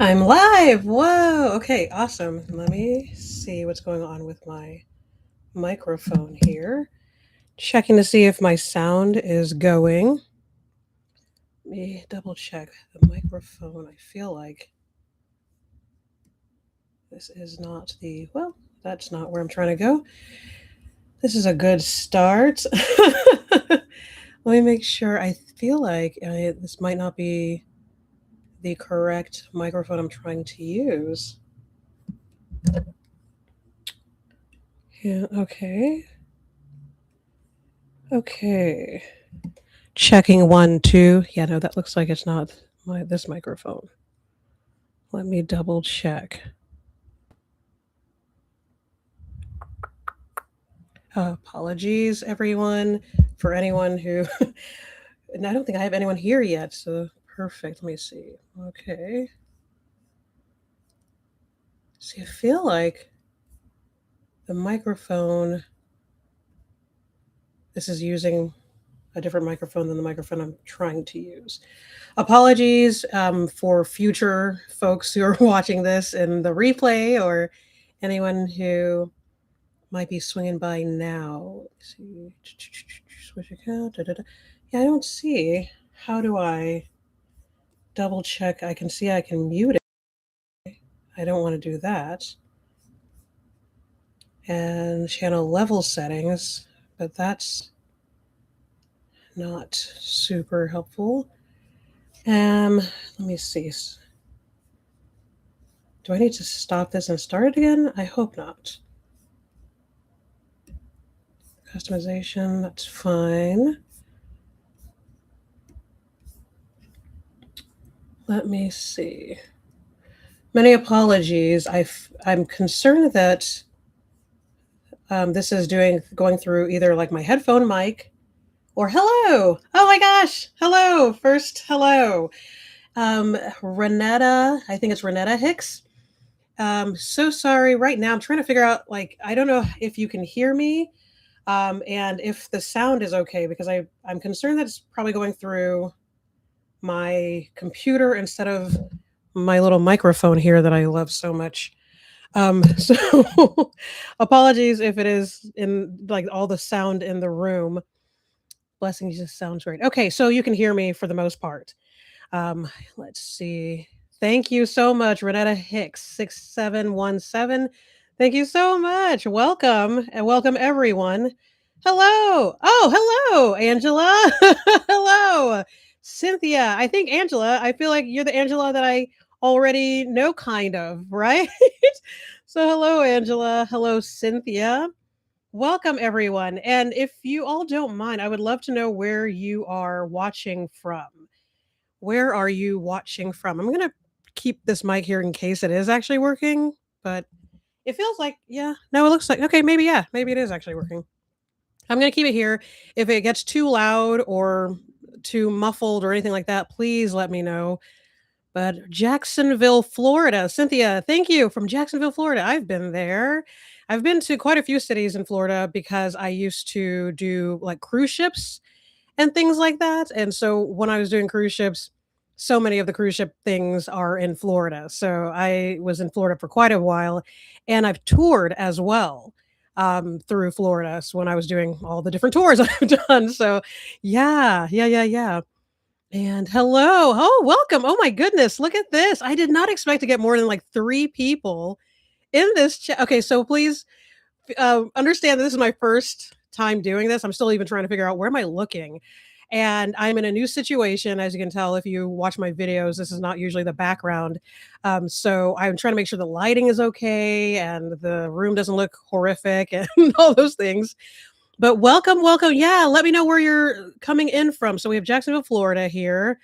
I'm live. Whoa. Okay, awesome. Let me see what's going on with my microphone here. Checking to see if my sound is going. Let me double check the microphone. I feel like this is not well, that's not where I'm trying to go. This is a good start. Let me make sure. I feel like this might not be the correct microphone I'm trying to use. Yeah, okay. Okay. Checking 1, 2. Yeah, no, that looks like it's not this microphone. Let me double check. Apologies, everyone, for anyone who. And I don't think I have anyone here yet, so perfect. Let me see. Okay. See, I feel like the microphone. This is using a different microphone than the microphone I'm trying to use. Apologies for future folks who are watching this in the replay or anyone who might be swinging by now. Let's see. Switch account. Da, da, da. Yeah, I don't see. How do I double check? I can see I can mute it. I don't want to do that. And channel level settings, but that's not super helpful. Let me see. Do I need to stop this and start it again? I hope not. Customization, that's fine. Let me see. Many apologies. I'm concerned that this is going through either like my headphone mic or hello. Oh my gosh. Hello. First, hello. Renetta, I think it's Renetta Hicks. So sorry. Right now, I'm trying to figure out, like, I don't know if you can hear me and if the sound is okay, because I'm concerned that it's probably going through my computer instead of my little microphone here that I love so much. So apologies if it is in like all the sound in the room. Blessings just sounds great. Okay, so you can hear me for the most part. Let's see. Thank you so much, Renetta Hicks, 6717. Thank you so much. Welcome and welcome everyone. Hello. Oh, hello, Angela. Hello. Cynthia. I think Angela, I feel like you're the Angela that I already know, kind of, right? So, hello, Angela. Hello, Cynthia. Welcome, everyone. And if you all don't mind, I would love to know where you are watching from. Where are you watching from? I'm going to keep this mic here in case it is actually working, but it feels like, yeah, no, it looks like, okay, maybe, yeah, maybe it is actually working. I'm going to keep it here. If it gets too loud or too muffled or anything like that, please let me know. But Jacksonville, Florida. Cynthia, thank you from Jacksonville, Florida. I've been there. I've been to quite a few cities in Florida because I used to do like cruise ships and things like that. And so when I was doing cruise ships, so many of the cruise ship things are in Florida. So I was in Florida for quite a while and I've toured as well through Florida. So when I was doing all the different tours I've done. So yeah. And hello. Oh, welcome. Oh my goodness. Look at this. I did not expect to get more than like 3 people in this chat. Okay, so please understand that this is my first time doing this. I'm still even trying to figure out where am I looking. And I'm in a new situation, as you can tell if you watch my videos. This is not usually the background, so I'm trying to make sure the lighting is okay and the room doesn't look horrific and all those things. But welcome, welcome. Yeah, let me know where you're coming in from. So we have Jacksonville, Florida here.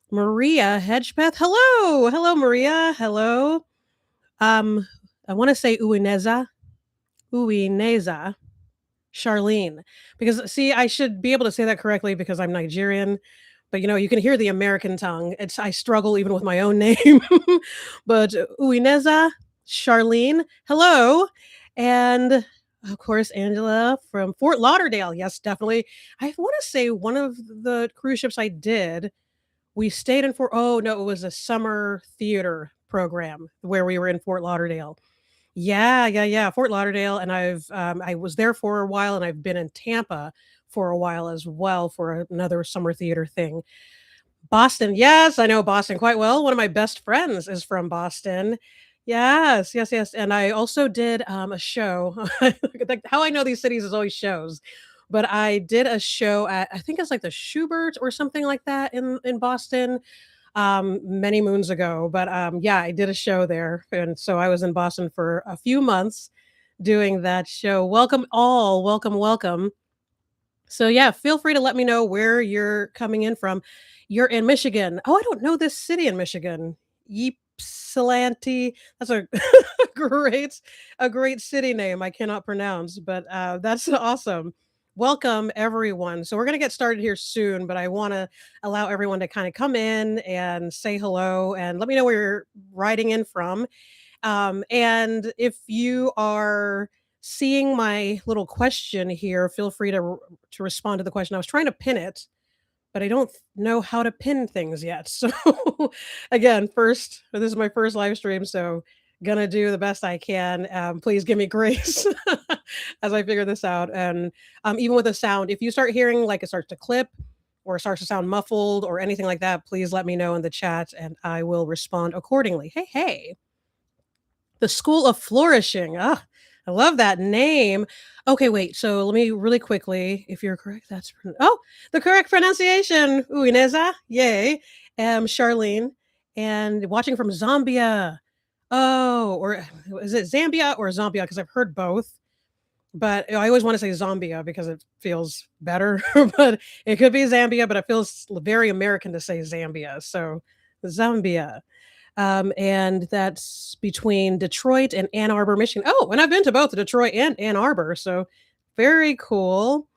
Maria Hedgepeth. Hello. Hello, Maria. Hello. I want to say Uineza. Charlene. Because see, I should be able to say that correctly because I'm Nigerian. But you can hear the American tongue. I struggle even with my own name. But Uineza, Charlene, hello. And of course, Angela from Fort Lauderdale. Yes, definitely. I want to say one of the cruise ships I did, we stayed in Fort. Oh no, it was a summer theater program where we were in Fort Lauderdale. Yeah, yeah, yeah, Fort Lauderdale, and I was there for a while, and I've been in Tampa for a while as well for another summer theater thing. Boston, yes, I know Boston quite well. One of my best friends is from Boston. Yes, yes, yes, and I also did, a show. Like, how I know these cities is always shows, but I did a show at I think it's like the Schubert or something like that in Boston, many moons ago, but, yeah, I did a show there, and so I was in Boston for a few months doing that show. Welcome all, welcome, welcome. So yeah, feel free to let me know where you're coming in from. You're in Michigan. Oh, I don't know this city in Michigan. Ypsilanti. That's a great a great city name I cannot pronounce, but that's awesome. Welcome everyone. So we're going to get started here soon, but I want to allow everyone to kind of come in and say hello and let me know where you're writing in from. And if you are seeing my little question here, feel free to respond to the question. I was trying to pin it, but I don't know how to pin things yet. So again, first, this is my first live stream, so gonna do the best I can. Please give me grace as I figure this out. And even with the sound, if you start hearing like it starts to clip or starts to sound muffled or anything like that, please let me know in the chat and I will respond accordingly. Hey, hey. The School of Flourishing. Ah, I love that name. Okay, wait. So let me really quickly, if you're correct, oh, the correct pronunciation. Ooh, Ineza. Yay. Charlene. And watching from Zambia. Oh, or is it Zambia or Zambia? Because I've heard both. But I always want to say Zambia because it feels better. But it could be Zambia, but it feels very American to say Zambia. So Zambia. And that's between Detroit and Ann Arbor, Michigan. Oh, and I've been to both Detroit and Ann Arbor, so very cool.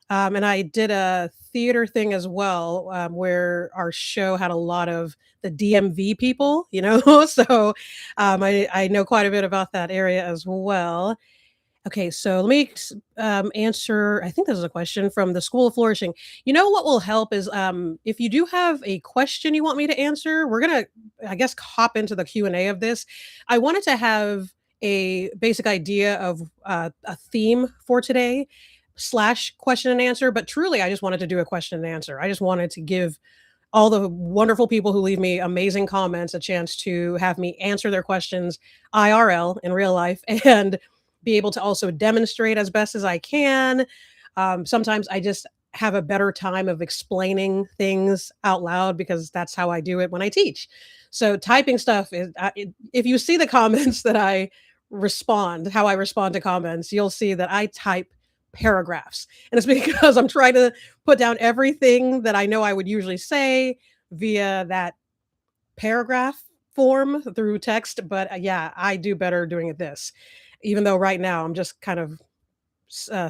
And I did a theater thing as well, where our show had a lot of the DMV people, you know, so I know quite a bit about that area as well. Okay, so let me answer. I think this is a question from the School of Flourishing. You know what will help is if you do have a question you want me to answer, we're gonna, I guess, hop into the Q&A of this. I wanted to have a basic idea of a theme for today slash question and answer, but truly, I just wanted to do a question and answer. I just wanted to give all the wonderful people who leave me amazing comments a chance to have me answer their questions IRL in real life and be able to also demonstrate as best as I can. Sometimes I just have a better time of explaining things out loud because that's how I do it when I teach. So typing stuff is, if you see the comments that I respond, how I respond to comments, you'll see that I type paragraphs. And it's because I'm trying to put down everything that I know I would usually say via that paragraph form through text. But yeah, I do better doing it this, even though right now I'm just kind of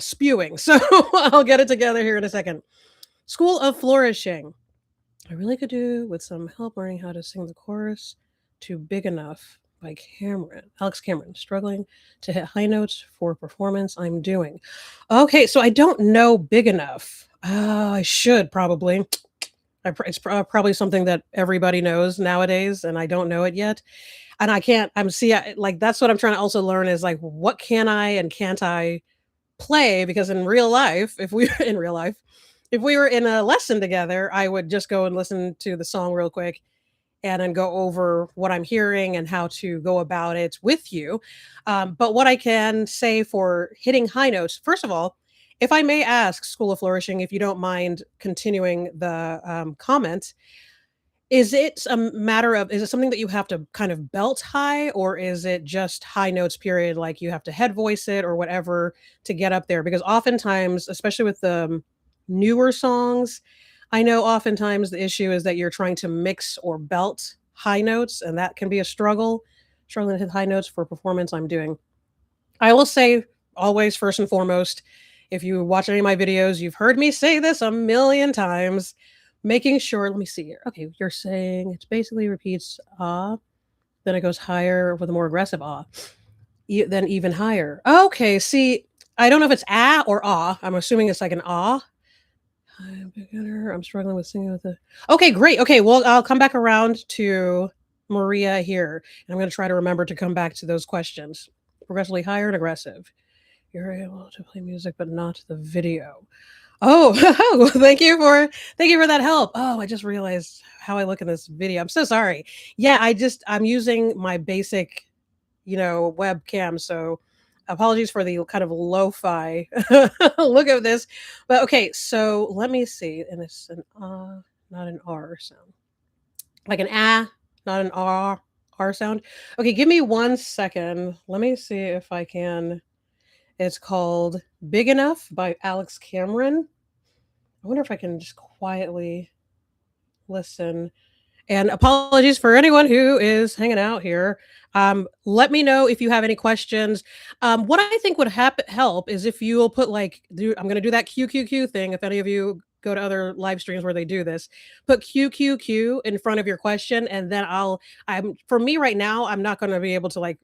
spewing. So I'll get it together here in a second. School of Flourishing. I really could do with some help learning how to sing the chorus to Big Enough by Alex Cameron, struggling to hit high notes for performance I'm doing. Okay, so I don't know Big Enough. I should probably. It's probably something that everybody knows nowadays, and I don't know it yet. And I can't, like, that's what I'm trying to also learn is like, what can I and can't I play? Because in real life, if we were in a lesson together, I would just go and listen to the song real quick and then go over what I'm hearing and how to go about it with you. But what I can say for hitting high notes, first of all, if I may ask, School of Flourishing, if you don't mind continuing the comment, is it is it something that you have to kind of belt high, or is it just high notes period, like you have to head voice it or whatever to get up there? Because oftentimes, especially with the newer songs, I know oftentimes the issue is that you're trying to mix or belt high notes, and that can be a struggle, struggling to hit high notes for performance I'm doing. I will say always, first and foremost, if you watch any of my videos, you've heard me say this a million times, making sure, let me see here. Okay, you're saying it basically repeats ah, then it goes higher with a more aggressive ah, then even higher. Okay, see, I don't know if it's ah or ah. I'm assuming it's like an ah. I'm beginner. I'm struggling with singing with the. Okay, great. Okay, well, I'll come back around to Maria here. And I'm going to try to remember to come back to those questions. Progressively higher and aggressive. You're able to play music, but not the video. Oh, thank you for that help. Oh, I just realized how I look in this video. I'm so sorry. Yeah, I'm using my basic, webcam. So apologies for the kind of lo-fi look of this. But okay, so let me see. And it's an not an R sound. Like an ah, not an R sound. Okay, give me 1 second. Let me see if I can. It's called Big Enough by Alex Cameron. I wonder if I can just quietly listen. And apologies for anyone who is hanging out here. Let me know if you have any questions. What I think would help is if you will put I'm going to do that QQQ thing. If any of you go to other live streams where they do this, put QQQ in front of your question, and then for me right now, I'm not going to be able to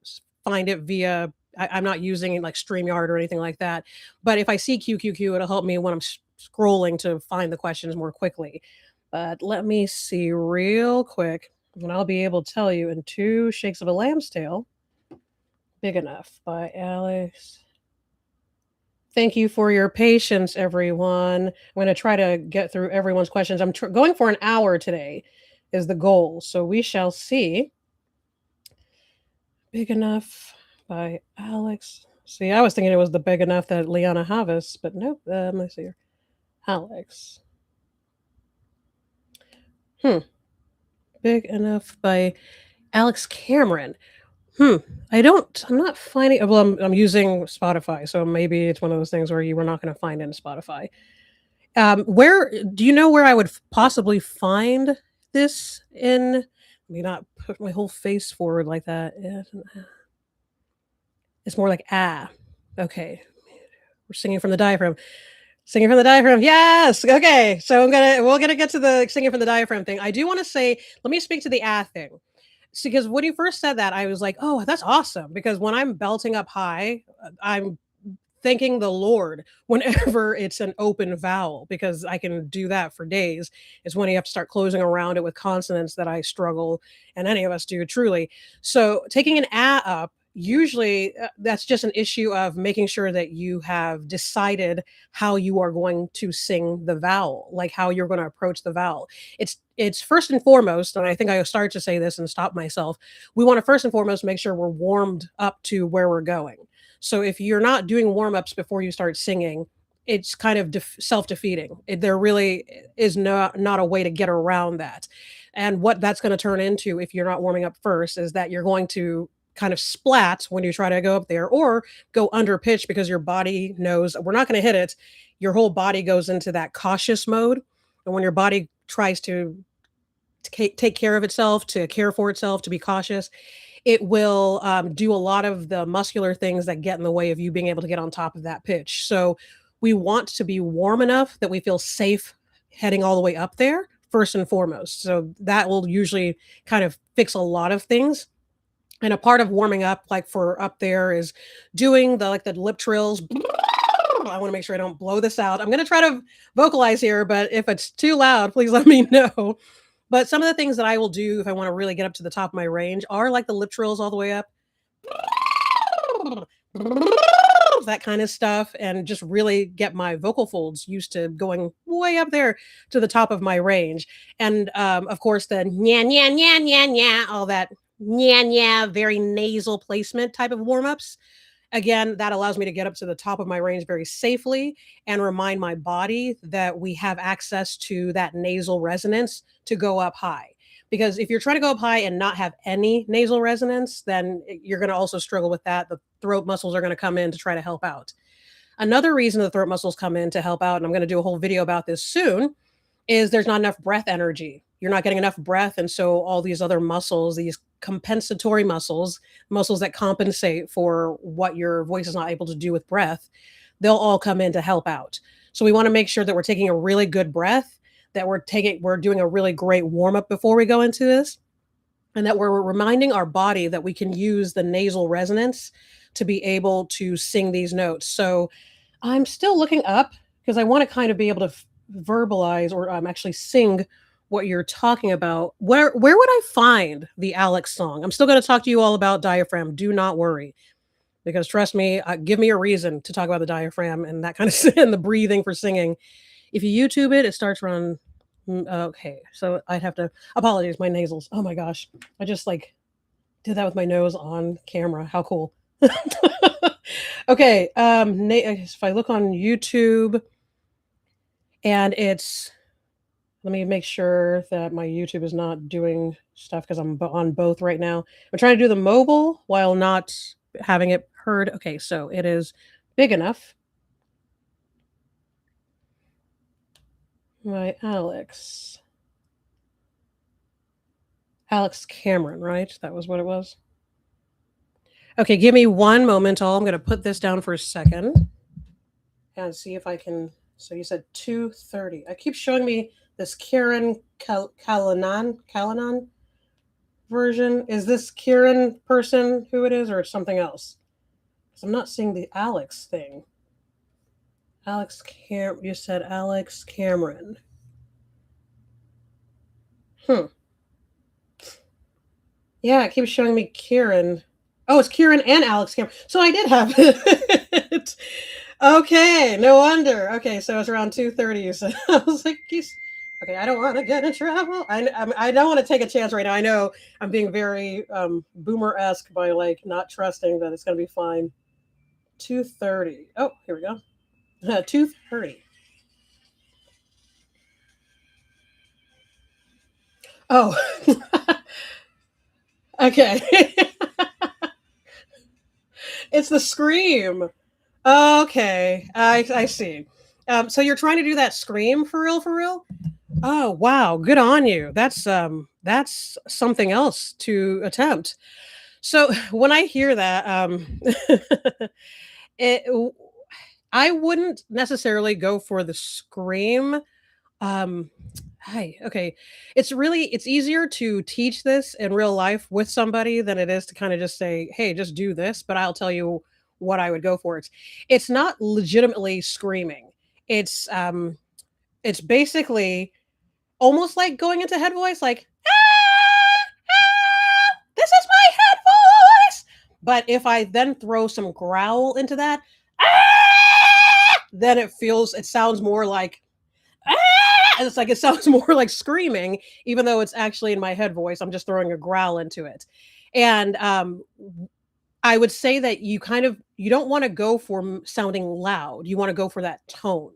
find it via. I'm not using it like StreamYard or anything like that. But if I see QQQ, it'll help me when I'm scrolling to find the questions more quickly. But let me see real quick, and I'll be able to tell you in 2 shakes of a lamb's tail. Big Enough by Alex. Thank you for your patience, everyone. I'm going to try to get through everyone's questions. I'm going for an hour today is the goal. So we shall see. Big Enough by Alex. See, I was thinking it was the Big Enough that Liana Havas, but nope. Let me see here. Alex. Big Enough by Alex Cameron. I'm not finding. Well, I'm using Spotify, so maybe it's one of those things where you were not going to find it in Spotify. Where do you know where I would possibly find this in? Let me not put my whole face forward like that. It's more like Okay, we're singing from the diaphragm. Singing from the diaphragm. Yes. Okay. So we're gonna get to the singing from the diaphragm thing. I do want to say, let me speak to the thing. Because when you first said that, I was like, oh, that's awesome. Because when I'm belting up high, I'm thanking the Lord whenever it's an open vowel, because I can do that for days. It's when you have to start closing around it with consonants that I struggle, and any of us do truly. So taking an up, usually that's just an issue of making sure that you have decided how you are going to sing the vowel, like how you're going to approach the vowel. It's first and foremost, and I think I started to say this and stop myself. We want to first and foremost make sure we're warmed up to where we're going. So if you're not doing warm-ups before you start singing, it's kind of self-defeating. There really is not a way to get around that. And what that's going to turn into if you're not warming up first is that you're going to kind of splat when you try to go up there, or go under pitch because your body knows we're not going to hit it. Your whole body goes into that cautious mode. And when your body tries to take care of itself, to care for itself, to be cautious, it will do a lot of the muscular things that get in the way of you being able to get on top of that pitch. So we want to be warm enough that we feel safe heading all the way up there, first and foremost. So that will usually kind of fix a lot of things. And a part of warming up, like for up there, is doing the lip trills. I want to make sure I don't blow this out. I'm going to try to vocalize here, but if it's too loud, please let me know. But some of the things that I will do if I want to really get up to the top of my range are like the lip trills all the way up. That kind of stuff, and just really get my vocal folds used to going way up there to the top of my range. And of course, the nya, nya, nya, nya, nya, all that nya, nya, very nasal placement type of warm-ups. Again, that allows me to get up to the top of my range very safely and remind my body that we have access to that nasal resonance to go up high. Because if you're trying to go up high and not have any nasal resonance, then you're going to also struggle with that. The throat muscles are going to come in to try to help out. Another reason the throat muscles come in to help out, and I'm going to do a whole video about this soon, is there's not enough breath energy. You're not getting enough breath. And so all these other muscles, these compensatory muscles that compensate for what your voice is not able to do with breath, they'll all come in to help out. So we want to make sure that we're taking a really good breath, that we're doing a really great warm up before we go into this, and that we're reminding our body that we can use the nasal resonance to be able to sing these notes. So I'm still looking up because I want to kind of be able to verbalize or actually sing what you're talking about. Where would I find the Alex song? I'm still going to talk to you all about Diaphragm. Do not worry, because trust me, give me a reason to talk about the diaphragm and that kind of and the breathing for singing. If you YouTube it, it starts around. Okay, so I'd have to apologies, my nasals. Oh my gosh, I just like did that with my nose on camera. How cool. Okay, if I look on YouTube and it's let me make sure that my YouTube is not doing stuff because I'm on both right now. I'm trying to do the mobile while not having it heard. Okay, so it is big enough. My Alex Cameron, right? That was what it was. Okay, give me one moment. I'm going to put this down for a second and see if I can. So you said 2:30. I keep showing me this Kieran Callanan version. Is this Kieran person who it is, or something else? Because I'm not seeing the Alex thing. You said Alex Cameron. Yeah, it keeps showing me Kieran. Oh, it's Kieran and Alex Cameron. So I did have it. Okay, no wonder. Okay, so it's around 2:30. So I was like, okay, I don't want to get in trouble. I don't want to take a chance right now. I know I'm being very boomer-esque by like not trusting that it's going to be fine. 2:30. Oh, here we go. 2:30. Oh, okay. It's the scream. Okay, I see. So you're trying to do that scream for real, for real? Oh wow, good on you. That's something else to attempt. So when I hear that, it, I wouldn't necessarily go for the scream. Um, Hi, okay. It's easier to teach this in real life with somebody than it is to kind of just say, "Hey, just do this," but I'll tell you what I would go for. It's not legitimately screaming. It's it's basically almost like going into head voice like, "Ah, ah, this is my head voice." But if I then throw some growl into that, then it sounds more like it's like it sounds more like screaming, even though it's actually in my head voice. I'm just throwing a growl into it. And I would say that you don't want to go for sounding loud. You want to go for that tone.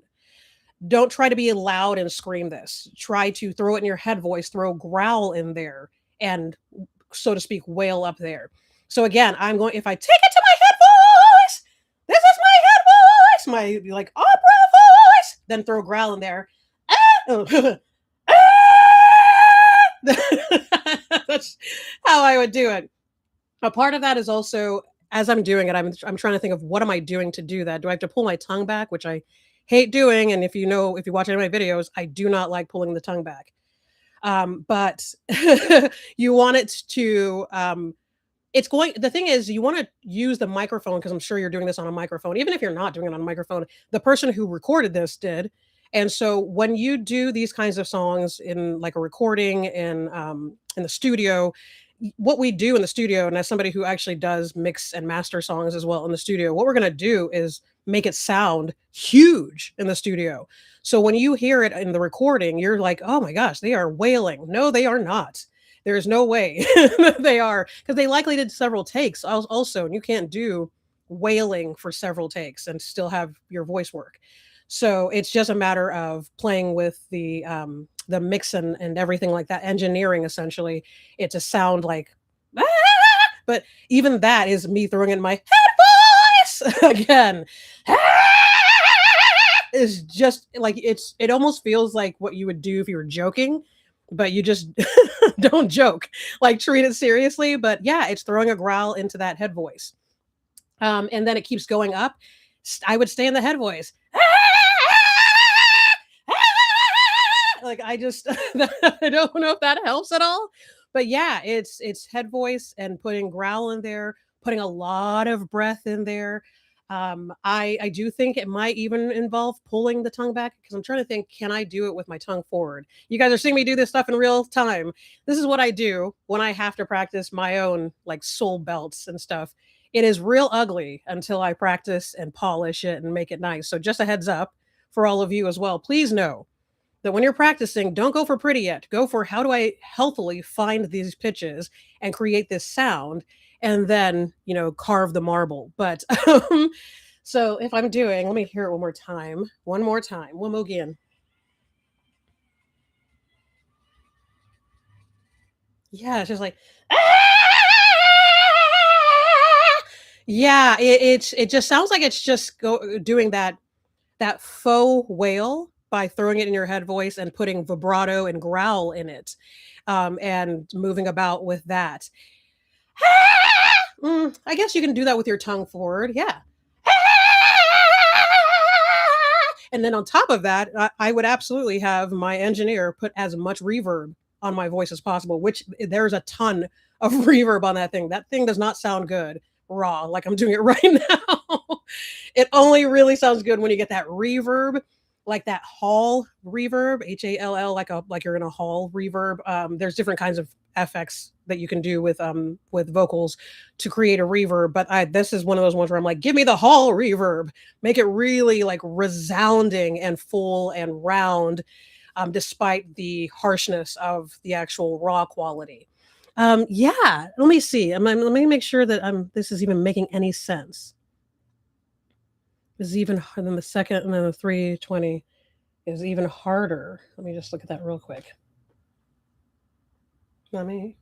Don't try to be loud and scream this. Try to throw it in your head voice, throw growl in there, and so to speak, wail up there. So again, if I take it to my head voice, this is my head voice, my like opera voice, then throw growl in there. That's how I would do it. A part of that is also as I'm doing it, I'm trying to think of what am I doing to do that? Do I have to pull my tongue back, which I hate doing? And if you watch any of my videos, I do not like pulling the tongue back. But you want it to the thing is you want to use the microphone because I'm sure you're doing this on a microphone. Even if you're not doing it on a microphone, the person who recorded this did. And so when you do these kinds of songs in like a recording in the studio, what we do in the studio, and as somebody who actually does mix and master songs as well in the studio, what we're going to do is make it sound huge in the studio. So when you hear it in the recording, you're like, oh my gosh, they are wailing. No, they are not. There's no way they are, because they likely did several takes also, and you can't do wailing for several takes and still have your voice work. So it's just a matter of playing with the mix and everything like that, engineering essentially it to sound like, ah! But even that is me throwing in my head voice again. Is just like it almost feels like what you would do if you were joking, but you just don't joke, like treat it seriously. But yeah, it's throwing a growl into that head voice. And then it keeps going up. I would stay in the head voice. Like I just I don't know if that helps at all. But yeah, it's head voice and putting growl in there, putting a lot of breath in there. I do think it might even involve pulling the tongue back because I'm trying to think, can I do it with my tongue forward? You guys are seeing me do this stuff in real time. This is what I do when I have to practice my own like soul belts and stuff. It is real ugly until I practice and polish it and make it nice. So just a heads up for all of you as well. Please know that when you're practicing, don't go for pretty yet. Go for how do I healthily find these pitches and create this sound and then, carve the marble. But so if I'm doing, let me hear it one more time. One more time. One more again. Yeah, it's just like yeah, it just sounds like it's just doing that faux wail by throwing it in your head voice and putting vibrato and growl in it, and moving about with that. I guess you can do that with your tongue forward. Yeah. And then on top of that, I would absolutely have my engineer put as much reverb on my voice as possible, which there's a ton of reverb on that thing. That thing does not sound good raw like I'm doing it right now. It only really sounds good when you get that reverb, like that hall reverb, HALL, like you're in a hall reverb. There's different kinds of FX that you can do with vocals to create a reverb, but this is one of those ones where I'm like, give me the hall reverb, make it really like resounding and full and round, despite the harshness of the actual raw quality. Yeah, let me see. Let me make sure that this is even making any sense. This is even harder than the second, and then the 320 is even harder. Let me just look at that real quick. Let me.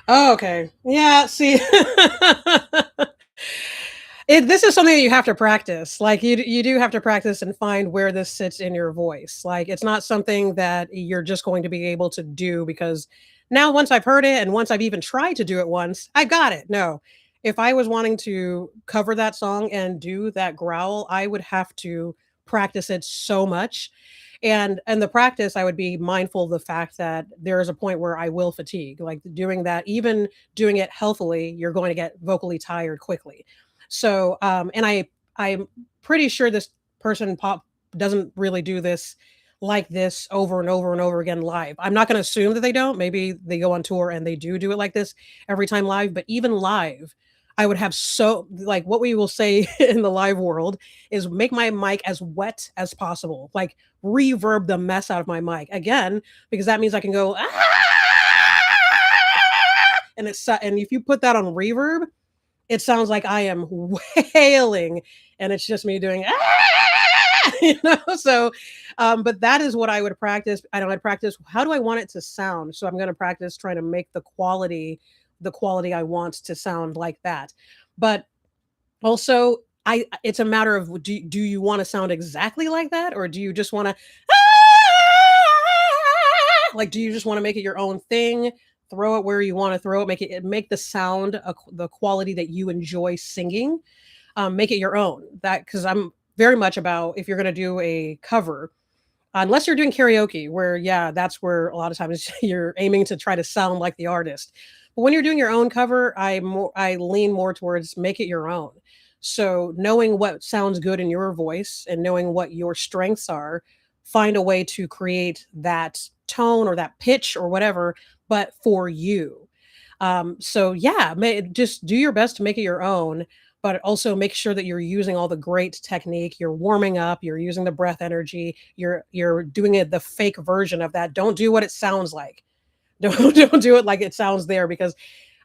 Oh, okay. Yeah, see. This is something that you have to practice. Like you do have to practice and find where this sits in your voice. Like it's not something that you're just going to be able to do because now once I've heard it and once I've even tried to do it once, I got it. No. If I was wanting to cover that song and do that growl, I would have to practice it so much. And the practice, I would be mindful of the fact that there is a point where I will fatigue. Like doing that, even doing it healthily, you're going to get vocally tired quickly. So, and I'm pretty sure this person pop doesn't really do this like this over and over and over again live. I'm not going to assume that they don't. Maybe they go on tour and they do it like this every time live, but even live, I would have so like what we will say in the live world is make my mic as wet as possible. Like reverb the mess out of my mic again, because that means I can go, and if you put that on reverb, it sounds like I am wailing and it's just me doing so but that is what I would practice. I'd practice how do I want it to sound, so I'm going to practice trying to make the quality I want to sound like that. But also it's a matter of do you want to sound exactly like that, or do you just want to like do you just want to make it your own thing, throw it where you want to throw it, make the sound the quality that you enjoy singing, make it your own. That because I'm very much about if you're going to do a cover, unless you're doing karaoke, where yeah, that's where a lot of times you're aiming to try to sound like the artist. But when you're doing your own cover, I lean more towards make it your own. So knowing what sounds good in your voice and knowing what your strengths are, find a way to create that tone or that pitch or whatever, but for you. So yeah, just do your best to make it your own, but also make sure that you're using all the great technique. You're warming up, you're using the breath energy, you're doing it the fake version of that. Don't do what it sounds like. Don't do it like it sounds there, because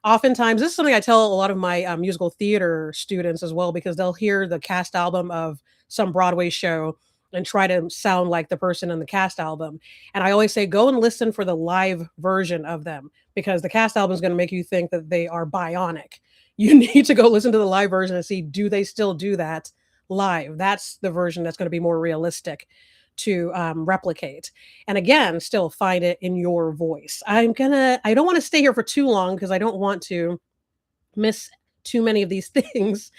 oftentimes this is something I tell a lot of my musical theater students as well, because they'll hear the cast album of some Broadway show and try to sound like the person in the cast album. And I always say, go and listen for the live version of them, because the cast album is going to make you think that they are bionic. You need to go listen to the live version and see, do they still do that live? That's the version that's going to be more realistic to replicate. And again, still find it in your voice. I don't want to stay here for too long because I don't want to miss too many of these things,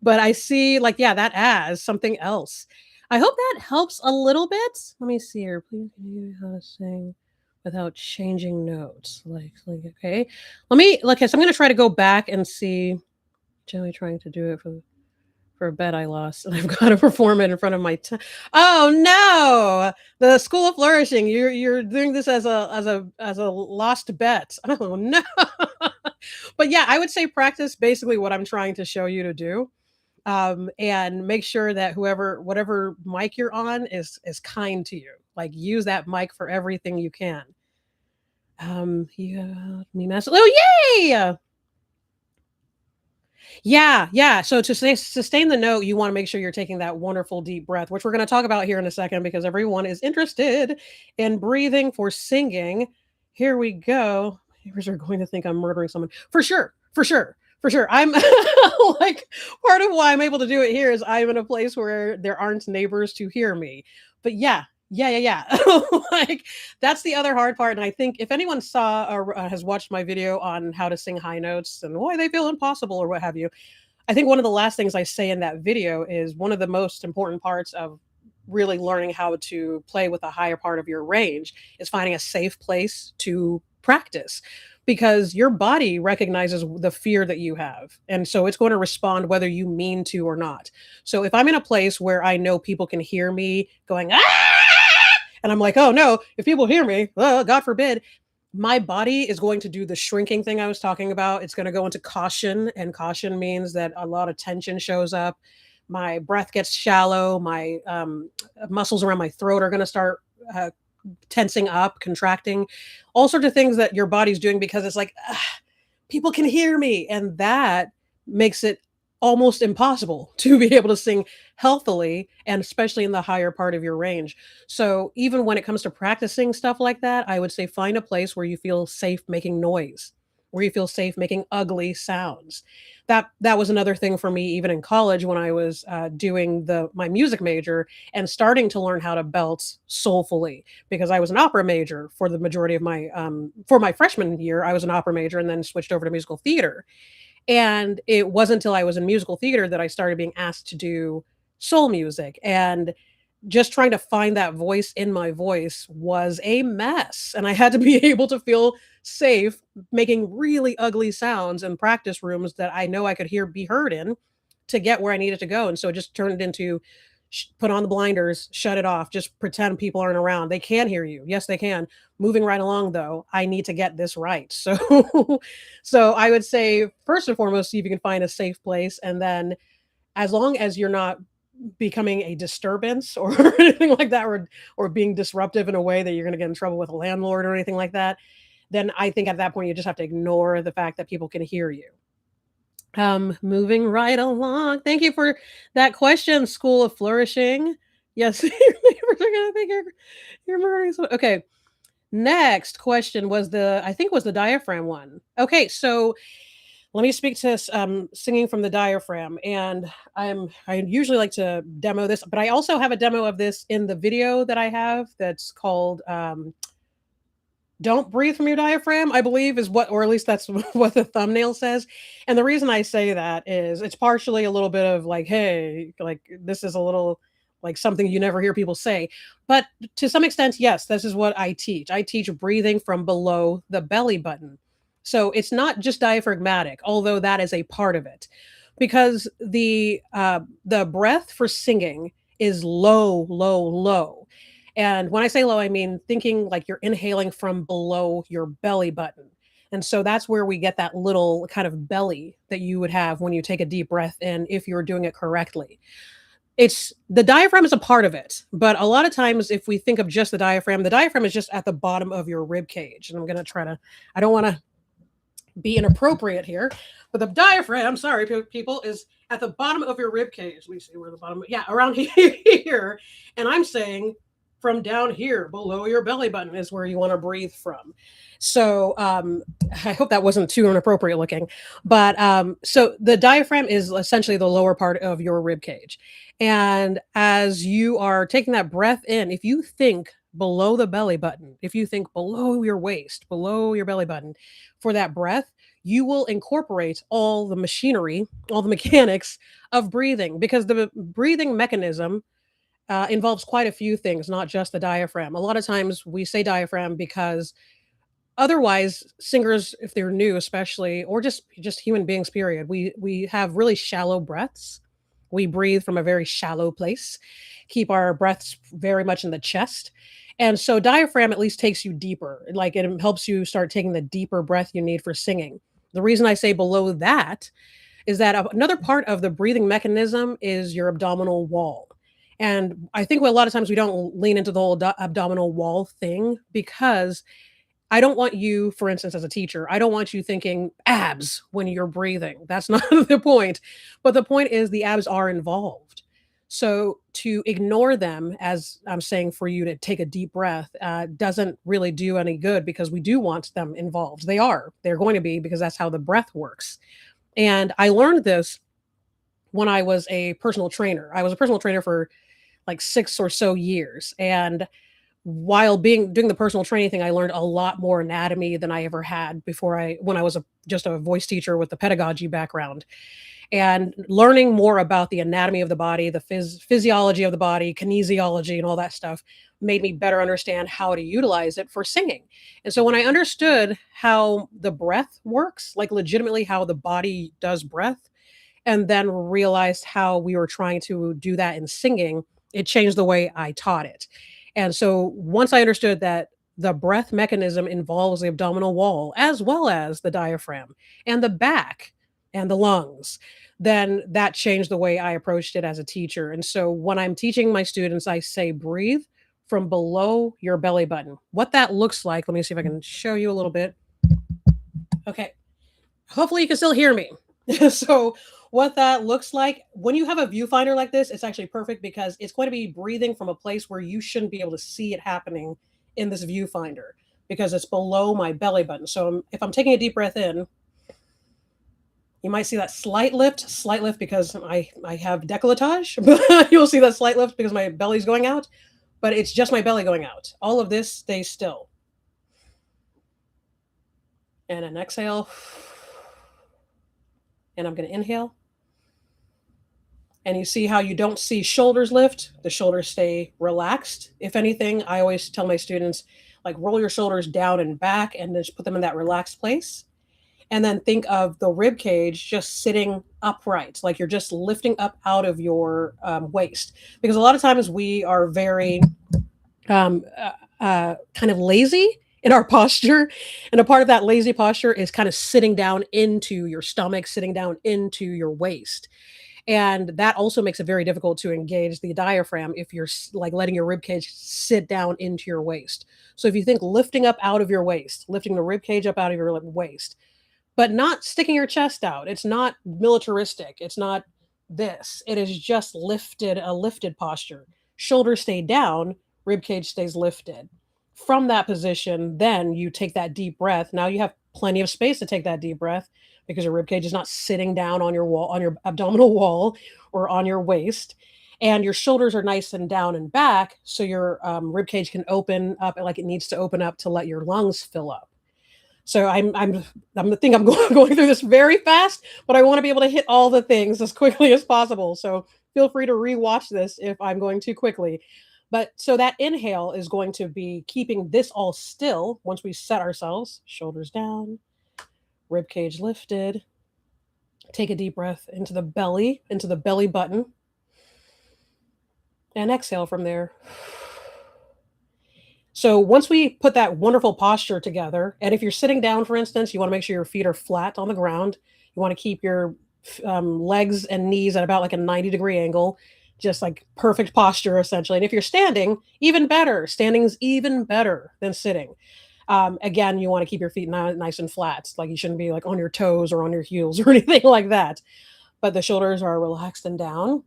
but I see like, yeah, that as something else. I hope that helps a little bit. Let me see here. Please can you how to sing without changing notes. Okay. Let me okay, so I'm gonna try to go back and see. Joey trying to do it for a bet I lost, and I've got to perform it in front of my oh no! The School of Flourishing. You're doing this as a lost bet. Oh no. But yeah, I would say practice basically what I'm trying to show you to do. And make sure that whatever mic you're on is kind to you. Like use that mic for everything you can. Yeah, me mess. Oh yay! Yeah, yeah. So to sustain the note, you want to make sure you're taking that wonderful deep breath, which we're going to talk about here in a second because everyone is interested in breathing for singing. Here we go. Neighbors are going to think I'm murdering someone. For sure. For sure. For sure. I'm like part of why I'm able to do it here is I'm in a place where there aren't neighbors to hear me. But yeah, yeah. Like that's the other hard part. And I think if anyone saw or has watched my video on how to sing high notes and why they feel impossible or what have you, I think one of the last things I say in that video is one of the most important parts of really learning how to play with a higher part of your range is finding a safe place to practice because your body recognizes the fear that you have. And so it's going to respond whether you mean to or not. So if I'm in a place where I know people can hear me going, and I'm like, oh no, if people hear me, God forbid, my body is going to do the shrinking thing I was talking about. It's going to go into caution, and caution means that a lot of tension shows up. My breath gets shallow. My muscles around my throat are going to start tensing up, contracting, all sorts of things that your body's doing because it's like, people can hear me. And that makes it almost impossible to be able to sing healthily and especially in the higher part of your range. So even when it comes to practicing stuff like that, I would say find a place where you feel safe making noise, where you feel safe making ugly sounds. That was another thing for me even in college when I was doing my music major and starting to learn how to belt soulfully because I was an opera major for the majority of my for my freshman year. I was an opera major and then switched over to musical theater. And it wasn't until I was in musical theater that I started being asked to do soul music. And just trying to find that voice in my voice was a mess. And I had to be able to feel safe making really ugly sounds in practice rooms that I know I could be heard in to get where I needed to go. And so it just turned into put on the blinders, shut it off, just pretend people aren't around. They can hear you. Yes, they can. Moving right along though, I need to get this right. So so I would say first and foremost, see if you can find a safe place. And then as long as you're not becoming a disturbance or anything like that, or being disruptive in a way that you're going to get in trouble with a landlord or anything like that, then I think at that point you just have to ignore the fact that people can hear you. Moving right along. Thank you for that question, School of Flourishing. Yes, your neighbors are gonna think you're murdering someone. Okay. Next question was I think was the diaphragm one. Okay, so let me speak to singing from the diaphragm, and I usually like to demo this, but I also have a demo of this in the video that I have that's called "Don't Breathe from Your Diaphragm," I believe is what, or at least that's what the thumbnail says. And the reason I say that is it's partially a little bit of like, hey, like this is a little like something you never hear people say. But to some extent, yes, this is what I teach. I teach breathing from below the belly button. So it's not just diaphragmatic, although that is a part of it, because the breath for singing is low, low, low. And when I say low, I mean thinking like you're inhaling from below your belly button. And so that's where we get that little kind of belly that you would have when you take a deep breath in if you're doing it correctly. It's the diaphragm is a part of it, but a lot of times if we think of just the diaphragm is just at the bottom of your rib cage. And I'm going to try to I don't want to be inappropriate here, but the diaphragm, sorry people, is at the bottom of your rib cage. Let me see where the bottom, yeah, around here. And I'm saying from down here below your belly button is where you want to breathe from. So I hope that wasn't too inappropriate looking, but so the diaphragm is essentially the lower part of your rib cage. And as you are taking that breath in, if you think below the belly button, if you think below your waist, below your belly button for that breath, you will incorporate all the machinery, all the mechanics of breathing, because the breathing mechanism involves quite a few things, not just the diaphragm. A lot of times we say diaphragm because otherwise, singers, if they're new especially, or just human beings, period, we have really shallow breaths. We breathe from a very shallow place, keep our breaths very much in the chest. And so diaphragm at least takes you deeper. Like it helps you start taking the deeper breath you need for singing. The reason I say below that is that another part of the breathing mechanism is your abdominal wall. And I think a lot of times we don't lean into the whole abdominal wall thing because I don't want you, for instance, as a teacher, I don't want you thinking abs when you're breathing. That's not the point. But the point is the abs are involved. So to ignore them, as I'm saying, for you to take a deep breath, doesn't really do any good because we do want them involved. They are. They're going to be because that's how the breath works. And I learned this when I was a personal trainer. I was a personal trainer for like 6 or so years. And while doing the personal training thing, I learned a lot more anatomy than I ever had before when I was just a voice teacher with the pedagogy background. And learning more about the anatomy of the body, the physiology of the body, kinesiology, and all that stuff made me better understand how to utilize it for singing. And so when I understood how the breath works, like legitimately how the body does breath, and then realized how we were trying to do that in singing, it changed the way I taught it. And so once I understood that the breath mechanism involves the abdominal wall as well as the diaphragm and the back and the lungs, then that changed the way I approached it as a teacher. And so when I'm teaching my students, I say breathe from below your belly button. What that looks like, let me see if I can show you a little bit. Okay. Hopefully you can still hear me. So what that looks like when you have a viewfinder like this, it's actually perfect because it's going to be breathing from a place where you shouldn't be able to see it happening in this viewfinder because it's below my belly button. So if I'm taking a deep breath in, you might see that slight lift because I have décolletage, but you'll see that slight lift because my belly's going out, but it's just my belly going out. All of this stays still. And an exhale. And I'm going to inhale. And you see how you don't see shoulders lift. The shoulders stay relaxed. If anything, I always tell my students, like roll your shoulders down and back and just put them in that relaxed place. And then think of the rib cage just sitting upright, like you're just lifting up out of your waist. Because a lot of times we are very kind of lazy in our posture. And a part of that lazy posture is kind of sitting down into your stomach, sitting down into your waist. And that also makes it very difficult to engage the diaphragm if you're like letting your rib cage sit down into your waist. So if you think lifting up out of your waist, lifting the rib cage up out of your waist, but not sticking your chest out. It's not militaristic. It's not this. It is just a lifted posture. Shoulders stay down, rib cage stays lifted. From that position, then you take that deep breath. Now you have plenty of space to take that deep breath because your rib cage is not sitting down on your wall, on your abdominal wall or on your waist. And your shoulders are nice and down and back, so your rib cage can open up like it needs to open up to let your lungs fill up. So I'm think I'm going through this very fast, but I want to be able to hit all the things as quickly as possible. So feel free to rewatch this if I'm going too quickly. But so that inhale is going to be keeping this all still once we set ourselves, shoulders down, rib cage lifted. Take a deep breath into the belly button, and exhale from there. So once we put that wonderful posture together, and if you're sitting down, for instance, you want to make sure your feet are flat on the ground. You want to keep your legs and knees at about like a 90-degree angle, just like perfect posture, essentially. And if you're standing, even better. Standing is even better than sitting. Again, you want to keep your feet nice and flat. Like you shouldn't be like on your toes or on your heels or anything like that. But the shoulders are relaxed and down.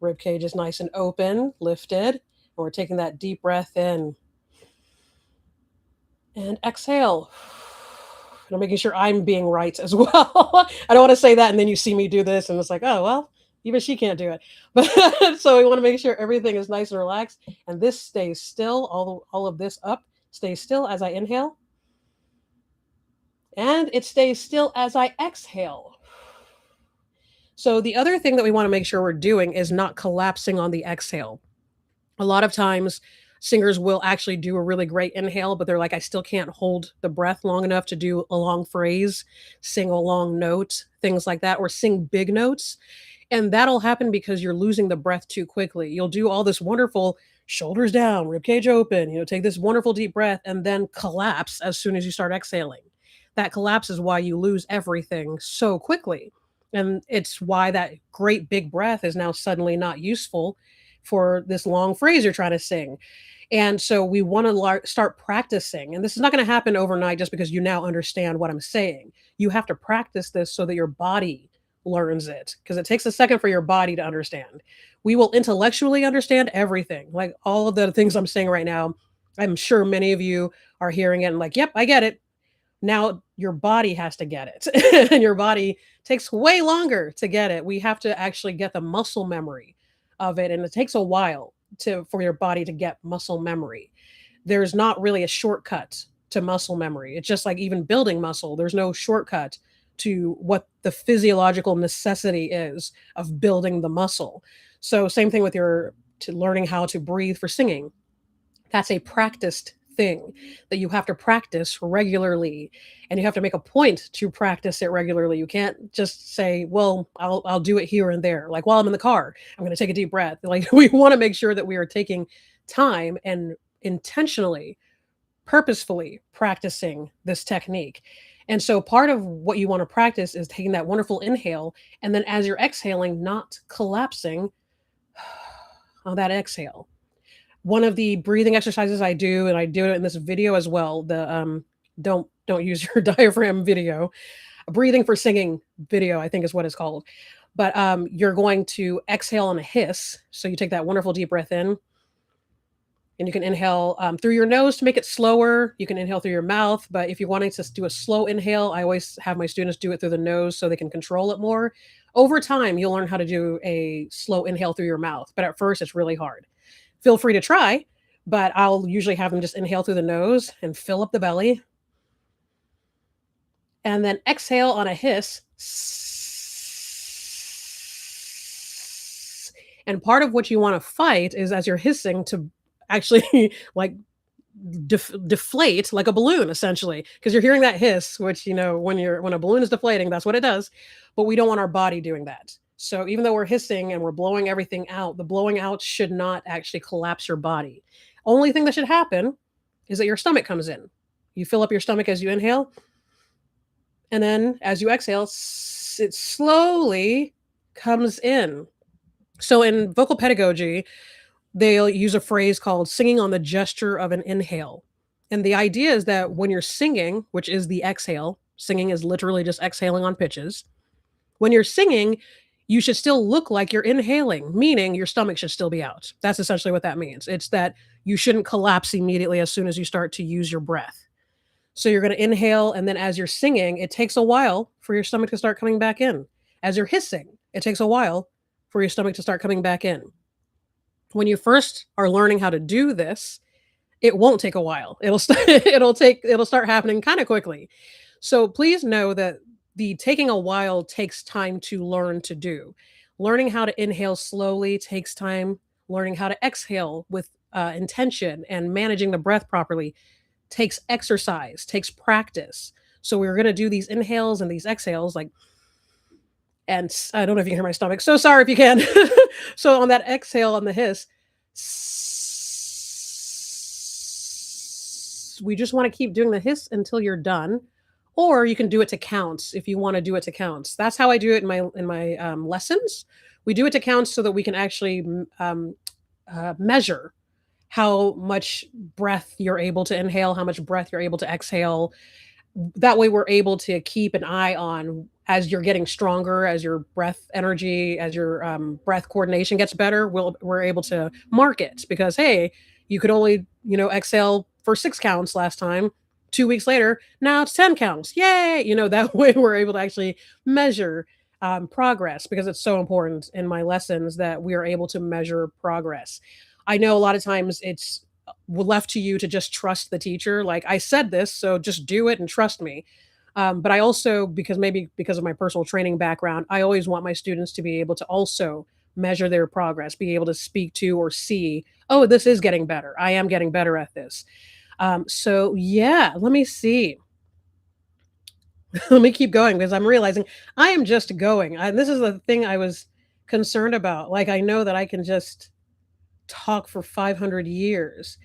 Rib cage is nice and open, lifted. And we're taking that deep breath in. And exhale. And I'm making sure I'm being right as well. I don't want to say that and then you see me do this and it's like, oh, well, even she can't do it. But so we want to make sure everything is nice and relaxed. And this stays still, all of this up stays still as I inhale. And it stays still as I exhale. So the other thing that we want to make sure we're doing is not collapsing on the exhale. A lot of times, singers will actually do a really great inhale, but they're like, I still can't hold the breath long enough to do a long phrase, sing a long note, things like that, or sing big notes. And that'll happen because you're losing the breath too quickly. You'll do all this wonderful shoulders down, rib cage open, take this wonderful deep breath and then collapse as soon as you start exhaling. That collapse is why you lose everything so quickly. And it's why that great big breath is now suddenly not useful for this long phrase you're trying to sing. And so we want to start practicing. And this is not going to happen overnight just because you now understand what I'm saying. You have to practice this so that your body learns it because it takes a second for your body to understand. We will intellectually understand everything, like all of the things I'm saying right now. I'm sure many of you are hearing it and like, yep, I get it. Now your body has to get it. And your body takes way longer to get it. We have to actually get the muscle memory of it. And it takes a while for your body to get muscle memory. There's not really a shortcut to muscle memory. It's just like even building muscle. There's no shortcut to what the physiological necessity is of building the muscle. So same thing with learning how to breathe for singing. That's a practiced thing that you have to practice regularly, and you have to make a point to practice it regularly. You can't just say, well, I'll do it here and there. Like while I'm in the car, I'm going to take a deep breath. Like we want to make sure that we are taking time and intentionally, purposefully practicing this technique. And so part of what you want to practice is taking that wonderful inhale and then as you're exhaling, not collapsing on that exhale. One of the breathing exercises I do, and I do it in this video as well, the don't use your diaphragm video, breathing for singing video, I think is what it's called. But you're going to exhale on a hiss. So you take that wonderful deep breath in, and you can inhale through your nose to make it slower. You can inhale through your mouth, but if you're wanting to do a slow inhale, I always have my students do it through the nose so they can control it more. Over time, you'll learn how to do a slow inhale through your mouth, but at first it's really hard. Feel free to try, but I'll usually have them just inhale through the nose and fill up the belly. And then exhale on a hiss. And part of what you want to fight is as you're hissing to actually like deflate like a balloon essentially, because you're hearing that hiss, which when a balloon is deflating, that's what it does. But we don't want our body doing that. So even though we're hissing and we're blowing everything out, the blowing out should not actually collapse your body. Only thing that should happen is that your stomach comes in. You fill up your stomach as you inhale. And then as you exhale, it slowly comes in. So in vocal pedagogy, they'll use a phrase called singing on the gesture of an inhale. And the idea is that when you're singing, which is the exhale, singing is literally just exhaling on pitches. When you're singing, you should still look like you're inhaling, meaning your stomach should still be out. That's essentially what that means. It's that you shouldn't collapse immediately as soon as you start to use your breath. So you're going to inhale, and then as you're singing, it takes a while for your stomach to start coming back in. As you're hissing, it takes a while for your stomach to start coming back in. When you first are learning how to do this, it won't take a while. It'll start happening kind of quickly. So please know that the taking a while takes time to learn to do. Learning how to inhale slowly takes time. Learning how to exhale with intention and managing the breath properly takes exercise, takes practice. So we're going to do these inhales and these exhales and I don't know if you can hear my stomach. So sorry if you can. So on that exhale on the hiss, we just want to keep doing the hiss until you're done. Or you can do it to counts if you want to do it to counts. That's how I do it in my lessons. We do it to counts so that we can actually measure how much breath you're able to inhale, how much breath you're able to exhale. That way we're able to keep an eye on as you're getting stronger, as your breath energy, as your breath coordination gets better, we're able to mark it because, hey, you could only, exhale for 6 counts last time. 2 weeks later, now it's 10 counts. Yay! That way we're able to actually measure progress because it's so important in my lessons that we are able to measure progress. I know a lot of times it's left to you to just trust the teacher. Like I said this, so just do it and trust me. But I also, because of my personal training background, I always want my students to be able to also measure their progress, be able to speak to or see, oh, this is getting better. I am getting better at this. So yeah, let me see. Let me keep going because I'm realizing I am just going. This is the thing I was concerned about. Like, I know that I can just talk for 500 years.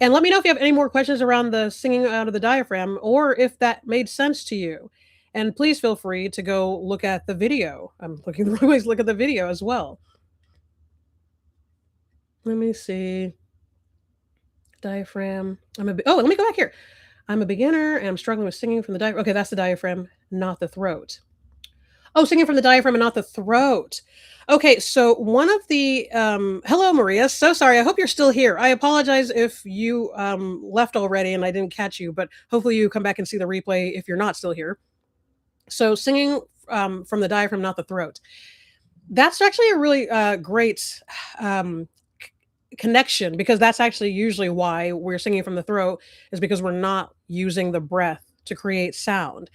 And let me know if you have any more questions around the singing out of the diaphragm or if that made sense to you. And please feel free to go look at the video. I'm looking the wrong ways, look at the video as well. Let me see. Diaphragm. Let me go back here. I'm a beginner and I'm struggling with singing from the diaphragm. Okay, that's the diaphragm, not the throat. Oh, singing from the diaphragm and not the throat. Okay, so one of the hello Maria. So sorry. I hope you're still here. I apologize if you left already and I didn't catch you, but hopefully you come back and see the replay if you're not still here. So singing from the diaphragm, not the throat. That's actually a really great connection because that's actually usually why we're singing from the throat is because we're not using the breath to create sound.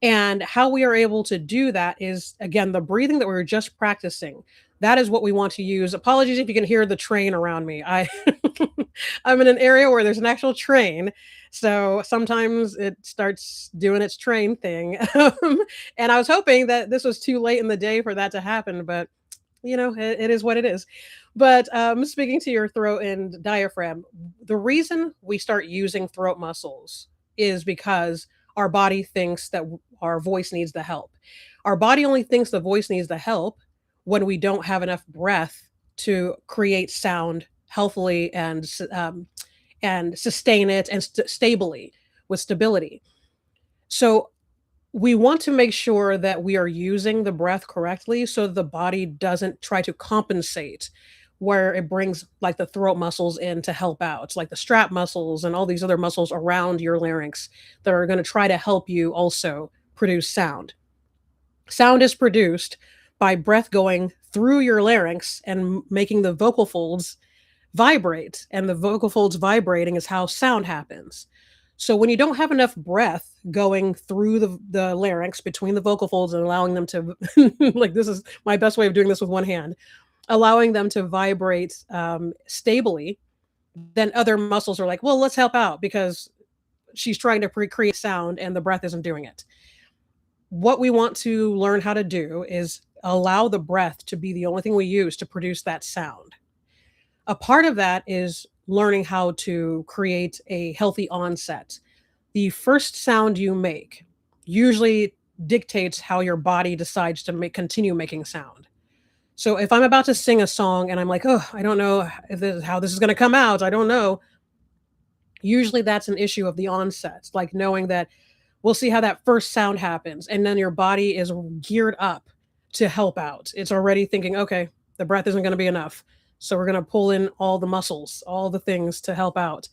And how we are able to do that is, again, the breathing that we were just practicing. That is what we want to use. Apologies if you can hear the train around me. I'm in an area where there's an actual train, so sometimes it starts doing its train thing. And I was hoping that this was too late in the day for that to happen, but it is what it is. But speaking to your throat and diaphragm, the reason we start using throat muscles is because our body thinks that our voice needs the help. Our body only thinks the voice needs the help when we don't have enough breath to create sound healthily and sustain it and stably with stability. So we want to make sure that we are using the breath correctly so the body doesn't try to compensate where it brings like the throat muscles in to help out, like the strap muscles and all these other muscles around your larynx that are going to try to help you also produce sound. Sound is produced by breath going through your larynx and making the vocal folds vibrate, and the vocal folds vibrating is how sound happens. So when you don't have enough breath going through the larynx between the vocal folds and allowing them to like, this is my best way of doing this with one hand, allowing them to vibrate stably, then other muscles are like, well, let's help out because she's trying to create sound and the breath isn't doing it. What we want to learn how to do is allow the breath to be the only thing we use to produce that sound. A part of that is learning how to create a healthy onset. The first sound you make usually dictates how your body decides to continue making sound. So if I'm about to sing a song and I'm like, oh, I don't know how this is going to come out, I don't know. Usually that's an issue of the onset, like knowing that we'll see how that first sound happens. And then your body is geared up to help out. It's already thinking, okay, the breath isn't going to be enough. So we're going to pull in all the muscles, all the things to help out.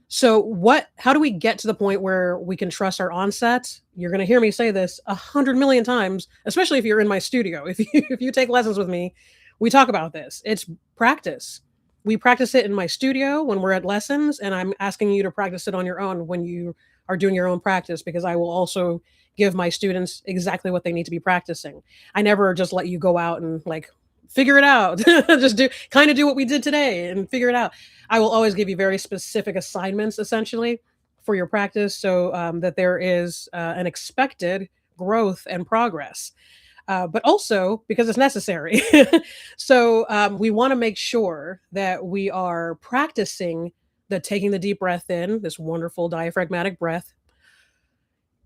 So how do we get to the point where we can trust our onset? You're going to hear me say this 100 million times, especially if you're in my studio. If you take lessons with me, we talk about this. It's practice. We practice it in my studio when we're at lessons, and I'm asking you to practice it on your own when you are doing your own practice, because I will also give my students exactly what they need to be practicing. I never just let you go out and like figure it out. Just do what we did today and figure it out. I will always give you very specific assignments essentially for your practice so that there is an expected growth and progress, but also because it's necessary. So we want to make sure that we are practicing taking the deep breath in, this wonderful diaphragmatic breath.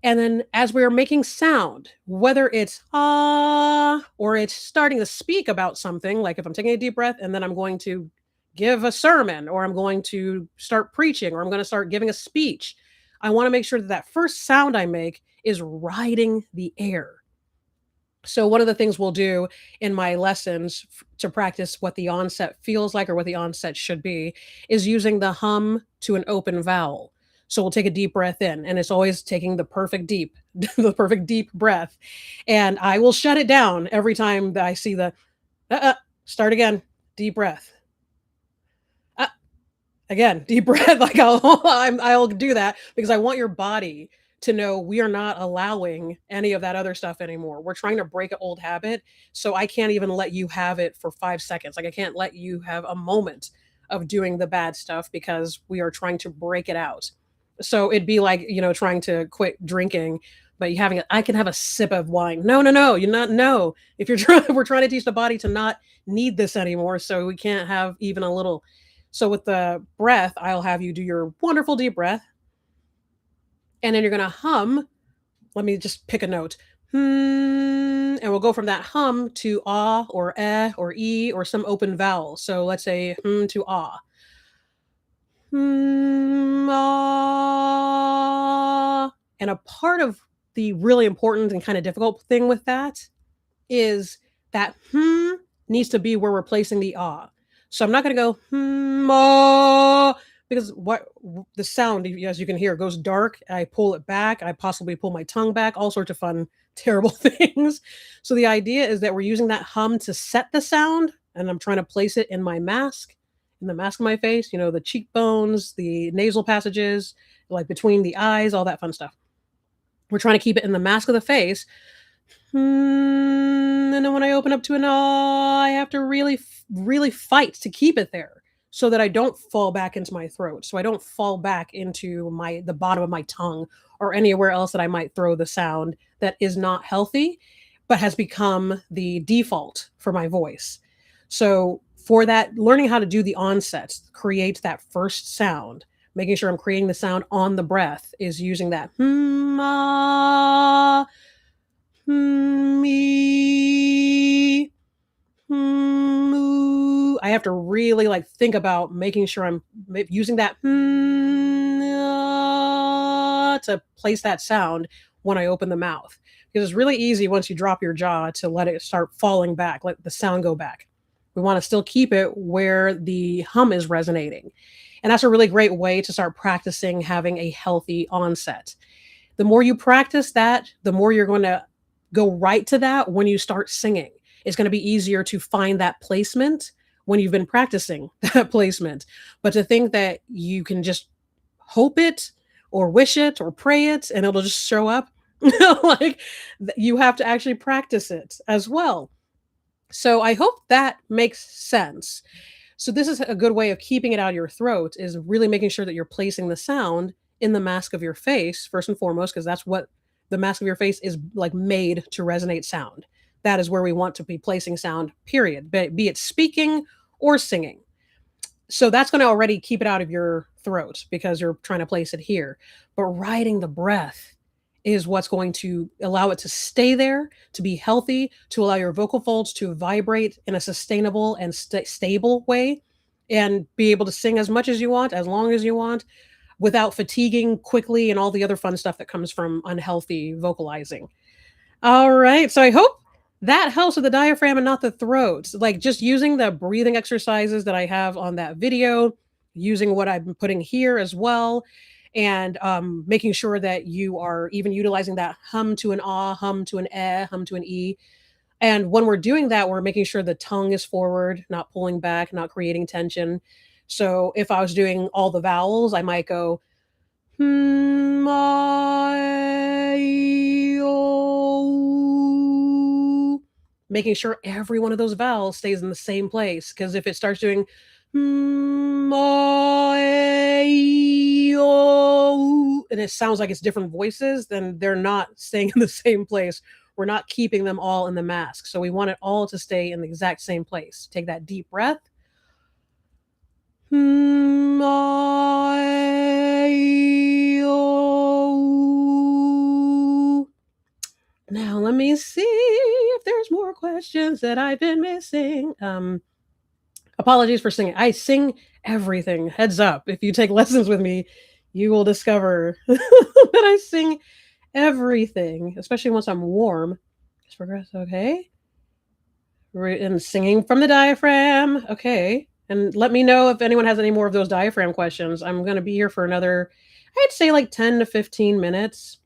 And then as we are making sound, whether it's ah, or it's starting to speak about something, like if I'm taking a deep breath and then I'm going to give a sermon, or I'm going to start preaching, or I'm going to start giving a speech, I want to make sure that first sound I make is riding the air. So one of the things we'll do in my lessons to practice what the onset feels like or what the onset should be is using the hum to an open vowel. So we'll take a deep breath in, and it's always taking the perfect deep, the perfect deep breath. And I will shut it down every time that I see the start again, deep breath. Again, deep breath. Like I'll do that because I want your body to know we are not allowing any of that other stuff anymore. We're trying to break an old habit. So I can't even let you have it for 5 seconds. Like I can't let you have a moment of doing the bad stuff because we are trying to break it out. So it'd be like, trying to quit drinking, but you having I can have a sip of wine. No, no, no. You're not no. If you're trying we're trying to teach the body to not need this anymore. So we can't have even a little. So with the breath, I'll have you do your wonderful deep breath. And then you're going to hum. Let me just pick a note. And we'll go from that hum to ah or eh or e or some open vowel. So let's say to ah. Ah. And a part of the really important and kind of difficult thing with that is that needs to be where we're placing the ah. So I'm not going to go ah, because what the sound, as you can hear, goes dark. I pull it back. I possibly pull my tongue back. All sorts of fun, terrible things. So the idea is that we're using that hum to set the sound, and I'm trying to place it in my mask, in the mask of my face. The cheekbones, the nasal passages, like between the eyes, all that fun stuff. We're trying to keep it in the mask of the face. And then when I open up to an ah, I have to really, really fight to keep it there so that I don't fall back into my throat. So I don't fall back into the bottom of my tongue or anywhere else that I might throw the sound that is not healthy, but has become the default for my voice. So for that, learning how to do the onsets, create that first sound, making sure I'm creating the sound on the breath is using that ah, me. I have to really think about making sure I'm using that to place that sound when I open the mouth. Because it's really easy once you drop your jaw to let it start falling back, let the sound go back. We want to still keep it where the hum is resonating. And that's a really great way to start practicing having a healthy onset. The more you practice that, the more you're going to go right to that when you start singing. It's going to be easier to find that placement when you've been practicing that placement. But to think that you can just hope it or wish it or pray it and it'll just show up, you have to actually practice it as well. So I hope that makes sense. So this is a good way of keeping it out of your throat, is really making sure that you're placing the sound in the mask of your face, first and foremost, because that's what the mask of your face is made to resonate sound. That is where we want to be placing sound, period, be it speaking or singing. So that's going to already keep it out of your throat because you're trying to place it here. But riding the breath is what's going to allow it to stay there, to be healthy, to allow your vocal folds to vibrate in a sustainable and stable way, and be able to sing as much as you want, as long as you want, without fatiguing quickly and all the other fun stuff that comes from unhealthy vocalizing. All right. So I hope that helps with the diaphragm and not the throat. Just using the breathing exercises that I have on that video, using what I've been putting here as well, and making sure that you are even utilizing that hum to an ah, hum to an eh, hum to an e. And when we're doing that, we're making sure the tongue is forward, not pulling back, not creating tension. So if I was doing all the vowels, I might go making sure every one of those vowels stays in the same place. Because if it starts doing and it sounds like it's different voices, then they're not staying in the same place. We're not keeping them all in the mask. So we want it all to stay in the exact same place. Take that deep breath. Now let me see if there's more questions that I've been missing. Apologies for singing. I sing everything. Heads up. If you take lessons with me, you will discover that I sing everything, especially once I'm warm. Just progress. Okay. And singing from the diaphragm. Okay. And let me know if anyone has any more of those diaphragm questions. I'm going to be here for another, I'd say 10 to 15 minutes.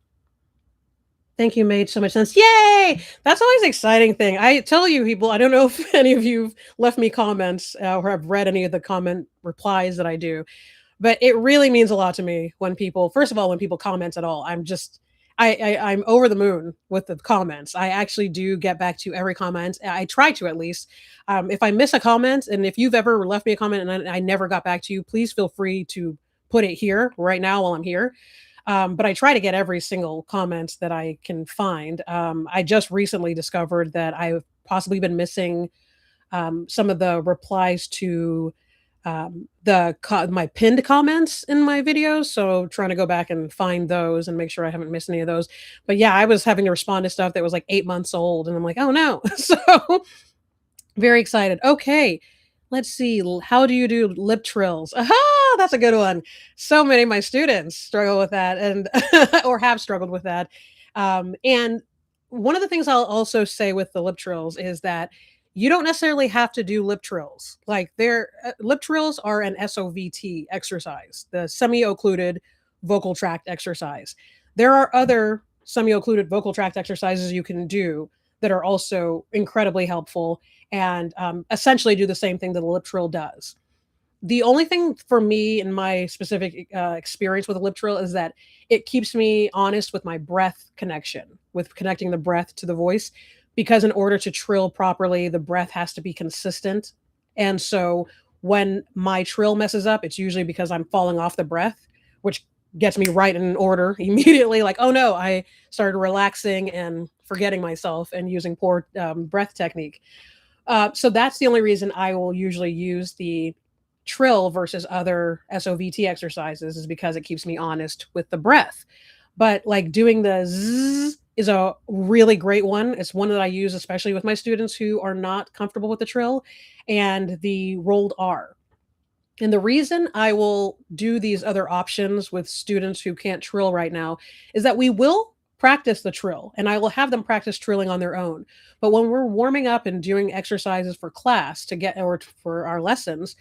Thank you, made so much sense. Yay! That's always an exciting thing. I tell you, people, I don't know if any of you have left me comments or have read any of the comment replies that I do, but it really means a lot to me when people, first of all, when people comment at all. I'm over the moon with the comments. I actually do get back to every comment. I try to at least. If I miss a comment, and if you've ever left me a comment and I never got back to you, please feel free to put it here right now while I'm here. But I try to get every single comment that I can find. I just recently discovered that I've possibly been missing some of the replies to my pinned comments in my videos. So trying to go back and find those and make sure I haven't missed any of those. But yeah, I was having to respond to stuff that was like 8 months old, and I'm like, oh no. So very excited. Okay. Let's see. How do you do lip trills? Aha, that's a good one. So many of my students struggle with that and or have struggled with that. And one of the things I'll also say with the lip trills is that you don't necessarily have to do lip trills. Like lip trills are an SOVT exercise, the semi-occluded vocal tract exercise. There are other semi-occluded vocal tract exercises you can do that are also incredibly helpful and essentially do the same thing that a lip trill does. The only thing for me in my specific experience with a lip trill is that it keeps me honest with my breath connection, with connecting the breath to the voice, because in order to trill properly, the breath has to be consistent. And so when my trill messes up, it's usually because I'm falling off the breath, which gets me right in order immediately. Like, oh no, I started relaxing and forgetting myself and using poor breath technique. So that's the only reason I will usually use the trill versus other SOVT exercises, is because it keeps me honest with the breath. But like doing the zzz is a really great one. It's one that I use especially with my students who are not comfortable with the trill, and the rolled R. And the reason I will do these other options with students who can't trill right now is that we will practice the trill and I will have them practice trilling on their own. But when we're warming up and doing exercises for class to get or for our lessons,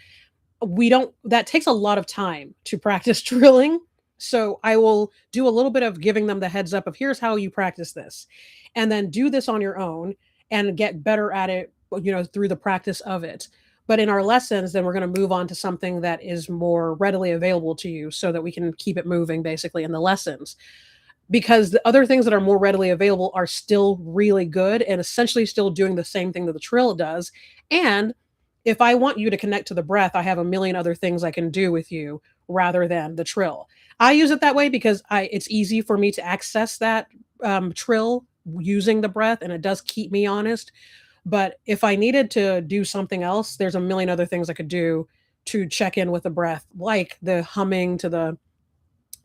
that takes a lot of time to practice trilling. So I will do a little bit of giving them the heads up of here's how you practice this, and then do this on your own and get better at it, through the practice of it. But in our lessons, then we're going to move on to something that is more readily available to you so that we can keep it moving basically in the lessons. Because the other things that are more readily available are still really good and essentially still doing the same thing that the trill does. And if I want you to connect to the breath, I have a million other things I can do with you rather than the trill. I use it that way because it's easy for me to access that trill using the breath, and it does keep me honest. But if I needed to do something else, there's a million other things I could do to check in with the breath, like the humming to the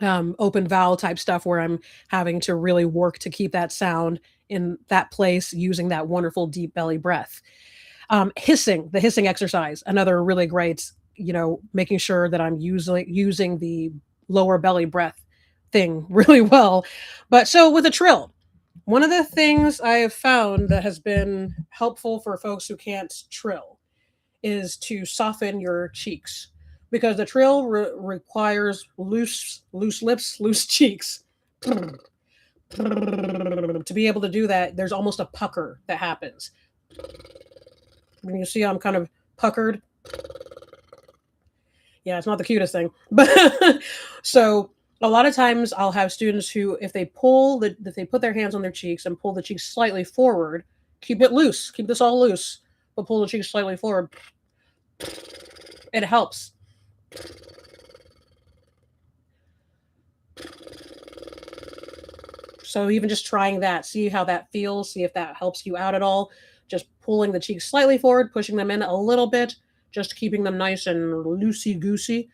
open vowel type stuff where I'm having to really work to keep that sound in that place using that wonderful deep belly breath. The hissing exercise, another really great, making sure that I'm using the lower belly breath thing really well. But so with a trill, one of the things I have found that has been helpful for folks who can't trill is to soften your cheeks, because the trill requires loose lips, loose cheeks. To be able to do that, there's almost a pucker that happens. When you see I'm kind of puckered. Yeah, it's not the cutest thing. But so a lot of times I'll have students who, if they put their hands on their cheeks and pull the cheeks slightly forward, keep it loose, keep this all loose, but pull the cheeks slightly forward. It helps. So even just trying that, see how that feels, see if that helps you out at all. Just pulling the cheeks slightly forward, pushing them in a little bit, just keeping them nice and loosey-goosey.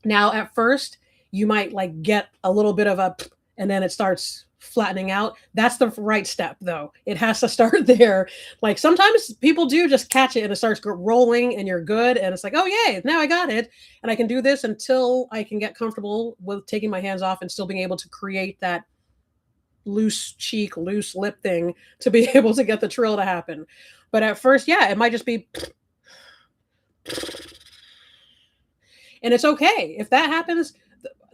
Now, at first, you might get a little bit of a, and then it starts flattening out. That's the right step, though. It has to start there. Like sometimes people do just catch it and it starts rolling and you're good. And it's like, oh, yay, now I got it. And I can do this until I can get comfortable with taking my hands off and still being able to create that loose cheek, loose lip thing to be able to get the trill to happen. But at first, yeah, it might just be, and it's okay. If that happens,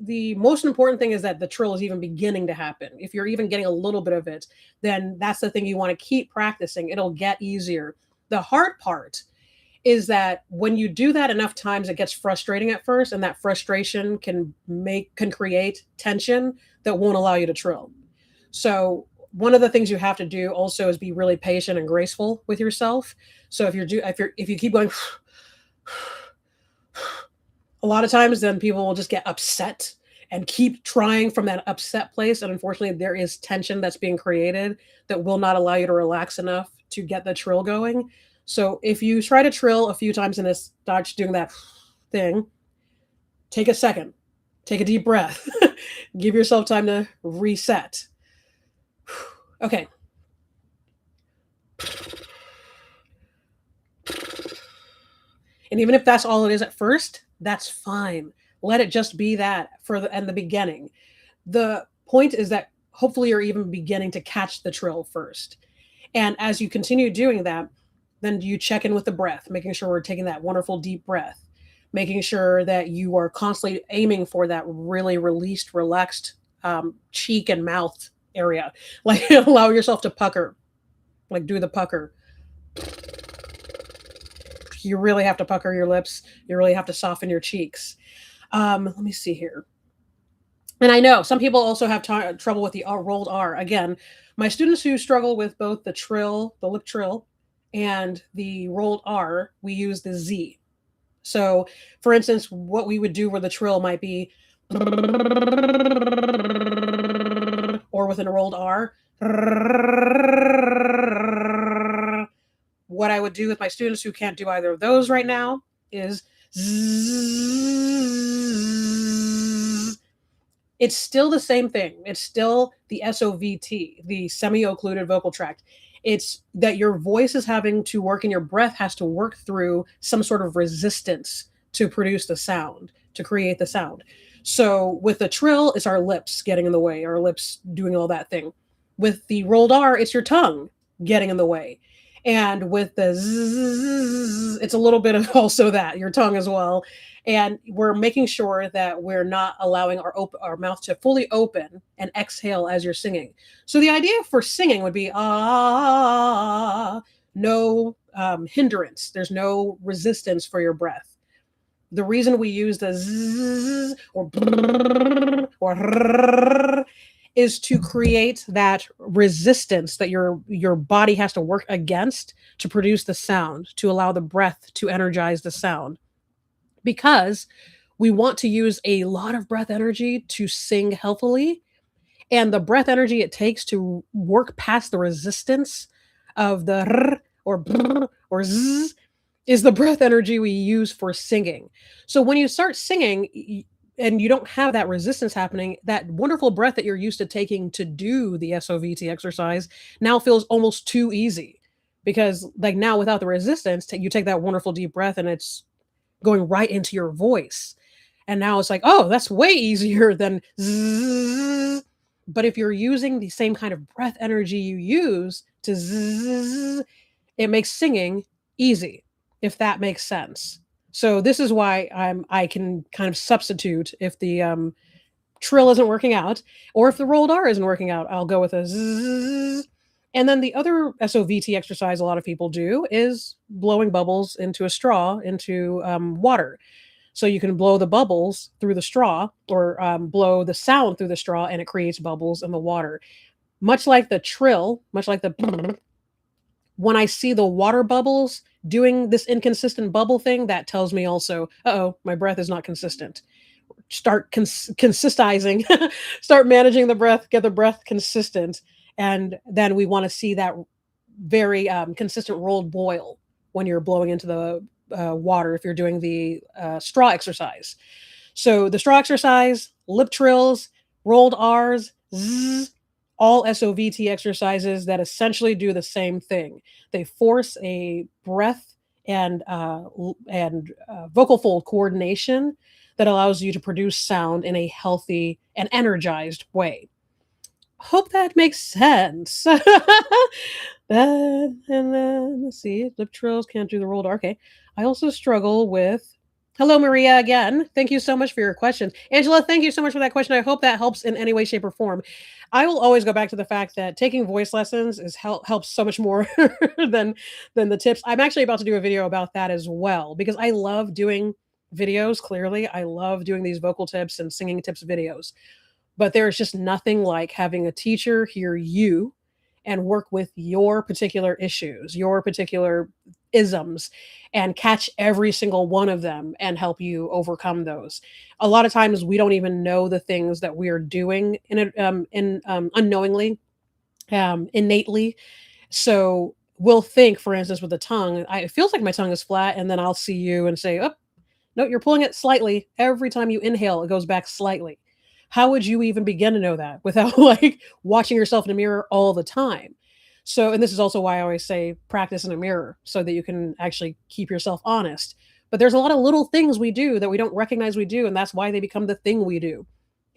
the most important thing is that the trill is even beginning to happen. If you're even getting a little bit of it, then that's the thing you want to keep practicing. It'll get easier. The hard part is that when you do that enough times, it gets frustrating at first, and that frustration can create tension that won't allow you to trill. So one of the things you have to do also is be really patient and graceful with yourself. So if you keep going a lot of times, then people will just get upset and keep trying from that upset place. And unfortunately, there is tension that's being created that will not allow you to relax enough to get the trill going. So if you try to trill a few times in this dodge doing that thing, take a second, take a deep breath, give yourself time to reset. Okay. And even if that's all it is at first, that's fine. Let it just be that for the beginning. The point is that hopefully you're even beginning to catch the trill first. And as you continue doing that, then you check in with the breath, making sure we're taking that wonderful deep breath, making sure that you are constantly aiming for that really released, relaxed cheek and mouth area. Like allow yourself to pucker, like do the pucker. You really have to pucker your lips. You really have to soften your cheeks. Let me see here. And I know some people also have trouble with the rolled R. Again, my students who struggle with both the trill, the lip trill, and the rolled R, we use the Z. So, for instance, what we would do where the trill might be, or with a rolled R, what I would do with my students who can't do either of those right now is zzz. It's still the same thing. It's still the SOVT, the semi-occluded vocal tract. It's that your voice is having to work and your breath has to work through some sort of resistance to produce the sound, to create the sound. So with the trill, it's our lips getting in the way, our lips doing all that thing. With the rolled R, it's your tongue getting in the way. And with the zzz, it's a little bit of also that, your tongue as well. And we're making sure that we're not allowing our mouth to fully open and exhale as you're singing. So the idea for singing would be no hindrance. There's no resistance for your breath. The reason we use the zzz or is to create that resistance that your body has to work against to produce the sound, to allow the breath to energize the sound. Because we want to use a lot of breath energy to sing healthily, and the breath energy it takes to work past the resistance of the r or brr or z is the breath energy we use for singing. So when you start singing and you don't have that resistance happening, that wonderful breath that you're used to taking to do the SOVT exercise now feels almost too easy, because like now without the resistance, you take that wonderful deep breath and it's going right into your voice. And now it's like, oh, that's way easier than zzz. But if you're using the same kind of breath energy you use to zzz, it makes singing easy, if that makes sense. So this is why I can kind of substitute if the trill isn't working out, or if the rolled R isn't working out, I'll go with a zzz. And then the other SOVT exercise a lot of people do is blowing bubbles into a straw into water. So you can blow the bubbles through the straw, or blow the sound through the straw, and it creates bubbles in the water. Much like the trill, much like the when I see the water bubbles doing this inconsistent bubble thing, that tells me also, uh-oh, my breath is not consistent. Start consistizing, start managing the breath, get the breath consistent. And then we want to see that very consistent rolled boil when you're blowing into the water if you're doing the straw exercise. So the straw exercise, lip trills, rolled R's, zzz, all SOVT exercises that essentially do the same thing. They force a breath and vocal fold coordination that allows you to produce sound in a healthy and energized way. Hope that makes sense. And then let's see, lip trills, can't do the rolled R. Okay. I also struggle with Hello, Maria, again. Thank you so much for your questions. Angela, thank you so much for that question. I hope that helps in any way, shape, or form. I will always go back to the fact that taking voice lessons is helps so much more than the tips. I'm actually about to do a video about that as well because I love doing videos. Clearly, I love doing these vocal tips and singing tips videos. But there's just nothing like having a teacher hear you and work with your particular issues, your particular isms, and catch every single one of them and help you overcome those. A lot of times we don't even know the things that we are doing unknowingly, innately. So we'll think, for instance, with the tongue, it feels like my tongue is flat, and then I'll see you and say, "Oh, no, you're pulling it slightly. Every time you inhale, it goes back slightly." How would you even begin to know that without like watching yourself in a mirror all the time? So, and this is also why I always say practice in a mirror so that you can actually keep yourself honest. But there's a lot of little things we do that we don't recognize we do, and that's why they become the thing we do.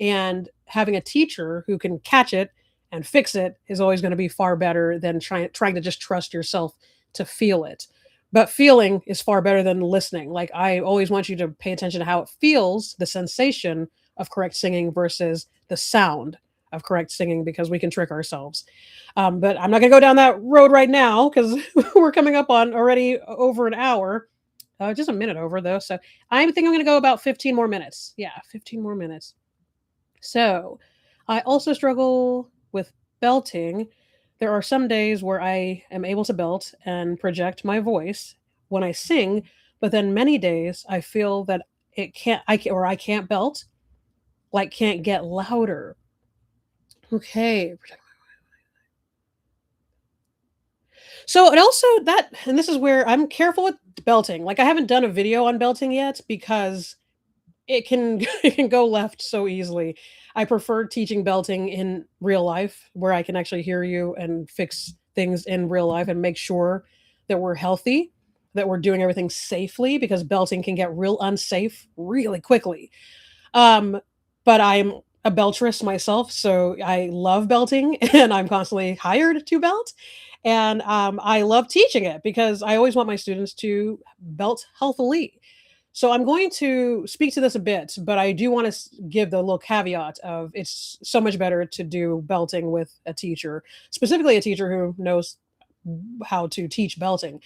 And having a teacher who can catch it and fix it is always going to be far better than trying to just trust yourself to feel it. But feeling is far better than listening. Like, I always want you to pay attention to how it feels, the sensation of correct singing versus the sound of correct singing, because we can trick ourselves. But I'm not going to go down that road right now because we're coming up on already over an hour. Just a minute over, though. So I think I'm going to go about 15 more minutes. Yeah, 15 more minutes. So I also struggle with belting. There are some days where I am able to belt and project my voice when I sing, but then many days I feel that I can't belt, like can't get louder. Okay. So and also that and this is where I'm careful with belting. Like, I haven't done a video on belting yet because it can it can go left so easily. I prefer teaching belting in real life where I can actually hear you and fix things in real life and make sure that we're healthy, that we're doing everything safely, because belting can get real unsafe really quickly. Um, but I'm a beltress myself, so I love belting and I'm constantly hired to belt. And I love teaching it because I always want my students to belt healthily. So I'm going to speak to this a bit, but I do want to give the little caveat of it's so much better to do belting with a teacher, specifically a teacher who knows how to teach belting.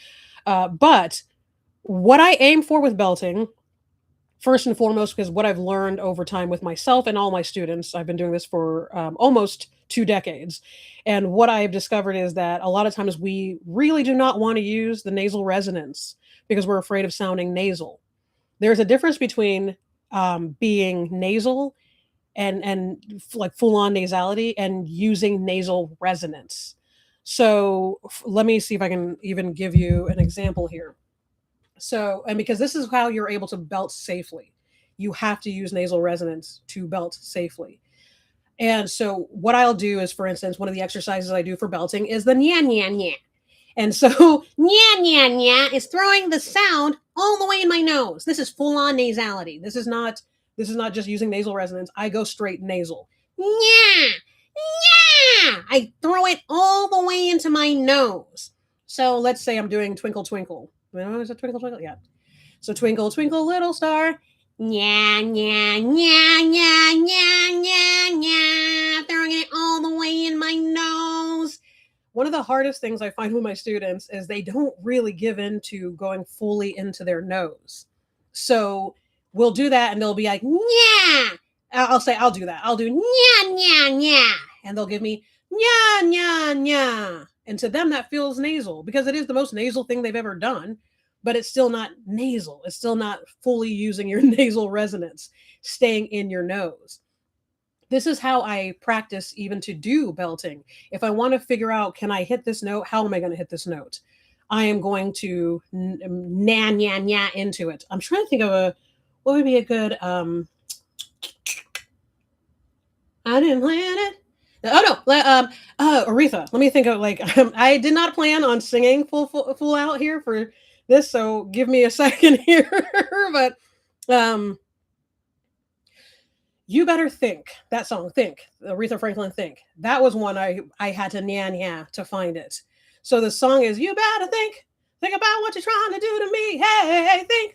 But what I aim for with belting, first and foremost, because what I've learned over time with myself and all my students, I've been doing this for almost 2 decades. And what I've discovered is that a lot of times we really do not want to use the nasal resonance because we're afraid of sounding nasal. There's a difference between being nasal and like full on nasality and using nasal resonance. So let me see if I can even give you an example here. So, and because this is how you're able to belt safely, you have to use nasal resonance to belt safely. And so, what I'll do is, for instance, one of the exercises I do for belting is the nya nya nya. And so, nya nya nya is throwing the sound all the way in my nose. This is full on nasality. This is not just using nasal resonance. I go straight nasal. Nya nya. I throw it all the way into my nose. So let's say I'm doing Twinkle Twinkle. Is it Twinkle Twinkle? Yeah. So twinkle twinkle little star. Nya nya nya nya nya nya nya. Throwing it all the way in my nose. One of the hardest things I find with my students is they don't really give in to going fully into their nose. So we'll do that and they'll be like, yeah. I'll say, I'll do that. I'll do nya, nya, nya. And they'll give me nya, nya, nya. And to them, that feels nasal because it is the most nasal thing they've ever done, but it's still not nasal. It's still not fully using your nasal resonance, staying in your nose. This is how I practice even to do belting. If I want to figure out, can I hit this note? How am I going to hit this note? I am going to na nya nya into it. I'm trying to think of what would be a good I didn't plan it. Oh no, Aretha. Let me think of like I did not plan on singing full out here for this, so give me a second here. But you better think that song. Think Aretha Franklin. That was one I had to nya nya to find it. So the song is you better think about what you're trying to do to me. Hey, think.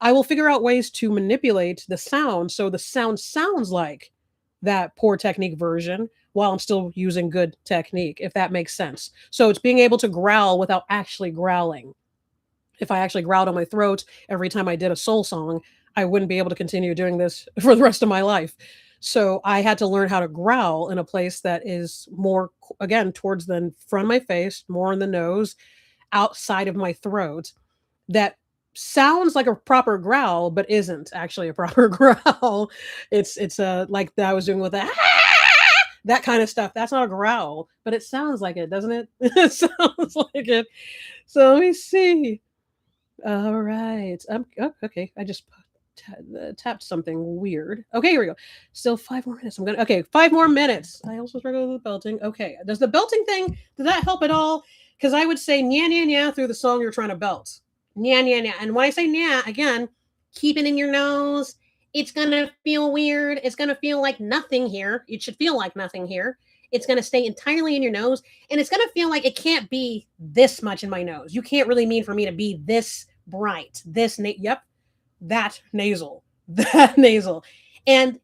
I will figure out ways to manipulate the sound so the sound sounds like that poor technique version while I'm still using good technique, if that makes sense. So it's being able to growl without actually growling. If I actually growled on my throat every time I did a soul song, I wouldn't be able to continue doing this for the rest of my life. So I had to learn how to growl in a place that is more, again, towards the front of my face, more in the nose, outside of my throat, that sounds like a proper growl, but isn't actually a proper growl. It's like that I was doing with that that kind of stuff. That's not a growl, but it sounds like it, doesn't it? It sounds like it. So let me see. All right. Oh, okay. I just tapped something weird. Okay, here we go. Still 5 more minutes. I'm gonna. Okay, 5 more minutes. I also struggle with the belting. Okay, does the belting thing, does that help at all? Because I would say nya nya nya through the song you're trying to belt. Nya nya nya. And when I say nya, again, keep it in your nose. It's gonna feel weird. It's gonna feel like nothing here. It should feel like nothing here. It's gonna stay entirely in your nose, and it's gonna feel like it can't be this much in my nose. You can't really mean for me to be this bright. Yep, that nasal, that nasal. And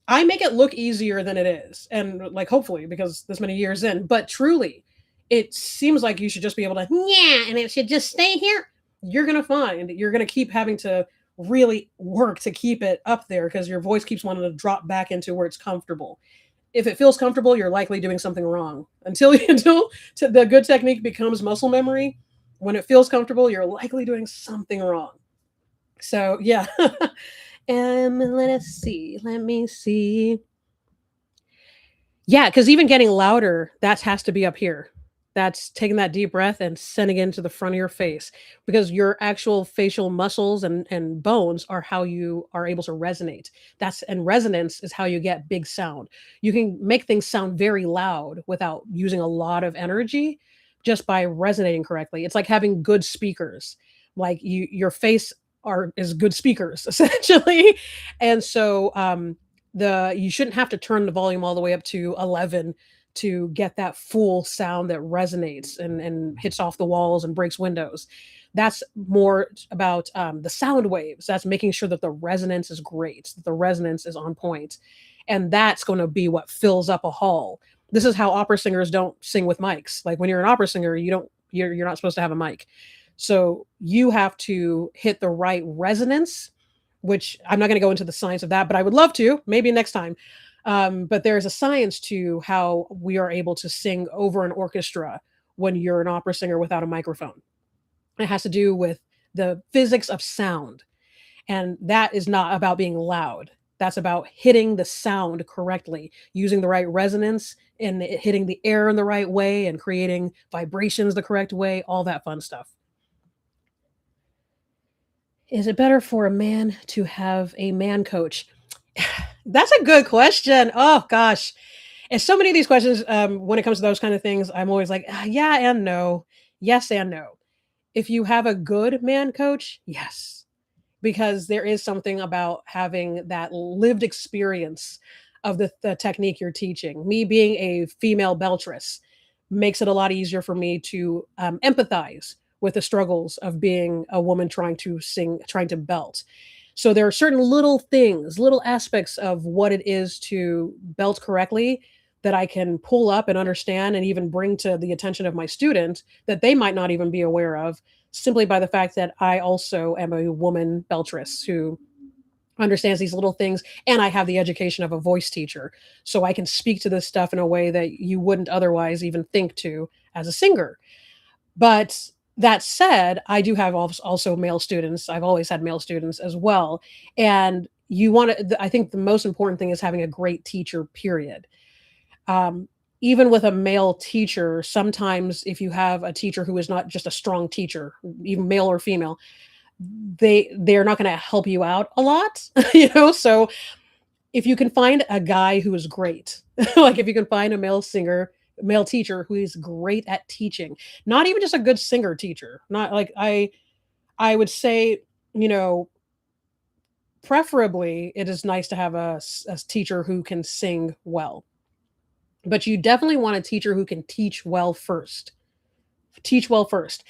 I make it look easier than it is. And like, hopefully, because this many years in, but truly, it seems like you should just be able to, yeah, and it should just stay here. You're going to find you're going to keep having to really work to keep it up there because your voice keeps wanting to drop back into where it's comfortable. If it feels comfortable, you're likely doing something wrong. Until the good technique becomes muscle memory, when it feels comfortable, you're likely doing something wrong. So yeah. Let us see. Let me see. Yeah, because even getting louder, that has to be up here. That's taking that deep breath and sending it into the front of your face because your actual facial muscles and bones are how you are able to resonate. And resonance is how you get big sound. You can make things sound very loud without using a lot of energy just by resonating correctly. It's like having good speakers. Like your face is good speakers essentially. And so the you shouldn't have to turn the volume all the way up to 11 to get that full sound that resonates and hits off the walls and breaks windows. That's more about the sound waves. That's making sure that the resonance is great, that the resonance is on point, and that's going to be what fills up a hall. This is how opera singers don't sing with mics. Like when you're an opera singer, you're not supposed to have a mic. So you have to hit the right resonance, which I'm not going to go into the science of that, but I would love to, maybe next time. But there's a science to how we are able to sing over an orchestra when you're an opera singer without a microphone. It has to do with the physics of sound. And that is not about being loud. That's about hitting the sound correctly, using the right resonance and hitting the air in the right way and creating vibrations the correct way, all that fun stuff. Is it better for a man to have a man coach? That's a good question. Oh gosh. And so many of these questions, when it comes to those kind of things, I'm always like, yeah and no. Yes and no. If you have a good man coach, yes. Because there is something about having that lived experience of the technique you're teaching. Me being a female beltress makes it a lot easier for me to empathize with the struggles of being a woman trying to sing, trying to belt. So there are certain little things, little aspects of what it is to belt correctly that I can pull up and understand and even bring to the attention of my student that they might not even be aware of simply by the fact that I also am a woman beltress who understands these little things and I have the education of a voice teacher. So I can speak to this stuff in a way that you wouldn't otherwise even think to as a singer. But that said, I do have also male students. I've always had male students as well. And I think the most important thing is having a great teacher, period. Um, Even with a male teacher, sometimes if you have a teacher who is not just a strong teacher, even male or female, they're not going to help you out a lot, So if you can find a guy who is great, like if you can find a male teacher who is great at teaching, not even just a good singer teacher, not like I would say, you know, preferably it is nice to have a teacher who can sing well, but you definitely want a teacher who can teach well first. Teach well first.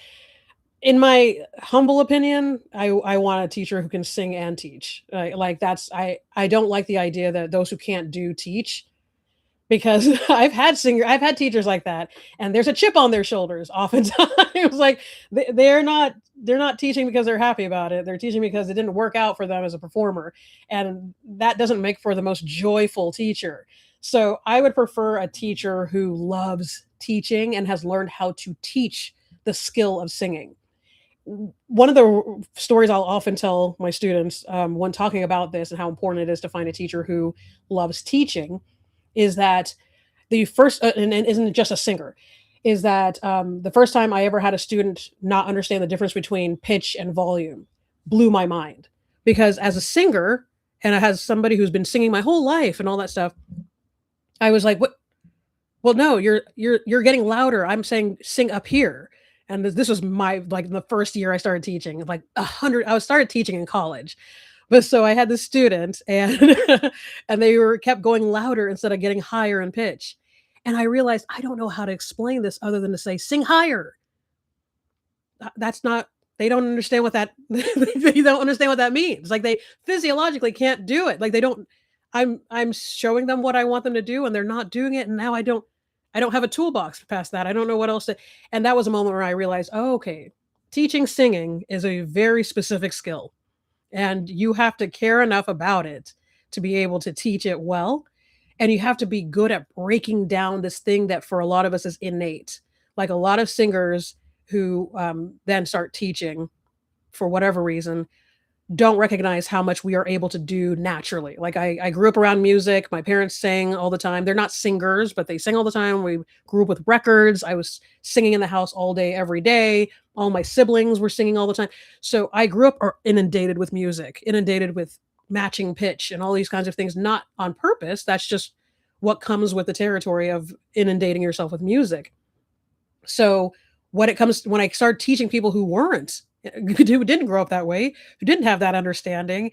In my humble opinion, I want a teacher who can sing and teach. Like that's I don't like the idea that those who can't do teach because I've had teachers like that, and there's a chip on their shoulders oftentimes. Like they're not teaching because they're happy about it. They're teaching because it didn't work out for them as a performer, and that doesn't make for the most joyful teacher. So I would prefer a teacher who loves teaching and has learned how to teach the skill of singing. One of the stories I'll often tell my students when talking about this and how important it is to find a teacher who loves teaching is that the first and isn't just a singer is that the first time I ever had a student not understand the difference between pitch and volume blew my mind because as a singer and as somebody who's been singing my whole life and all that stuff, I was like, what? Well, no, you're getting louder. I'm saying sing up here. And this was my like the first year I started teaching, like 100. I was started teaching in college, but so I had this student, and and they were kept going louder instead of getting higher in pitch, and I realized I don't know how to explain this other than to say sing higher. That's not. They don't understand what that. They don't understand what that means. Like they physiologically can't do it. Like they don't. I'm showing them what I want them to do, and they're not doing it. And now I don't have a toolbox past that. I don't know what else to. And that was a moment where I realized, oh, okay, teaching singing is a very specific skill, and you have to care enough about it to be able to teach it well. And you have to be good at breaking down this thing that for a lot of us is innate. Like a lot of singers who then start teaching for whatever reason don't recognize how much we are able to do naturally. Like I grew up around music. My parents sang all the time. They're not singers, but they sang all the time. We grew up with records. I was singing in the house all day, every day. All my siblings were singing all the time. So I grew up inundated with music, inundated with matching pitch and all these kinds of things, not on purpose. That's just what comes with the territory of inundating yourself with music. So when I started teaching people who weren't, who didn't grow up that way, who didn't have that understanding,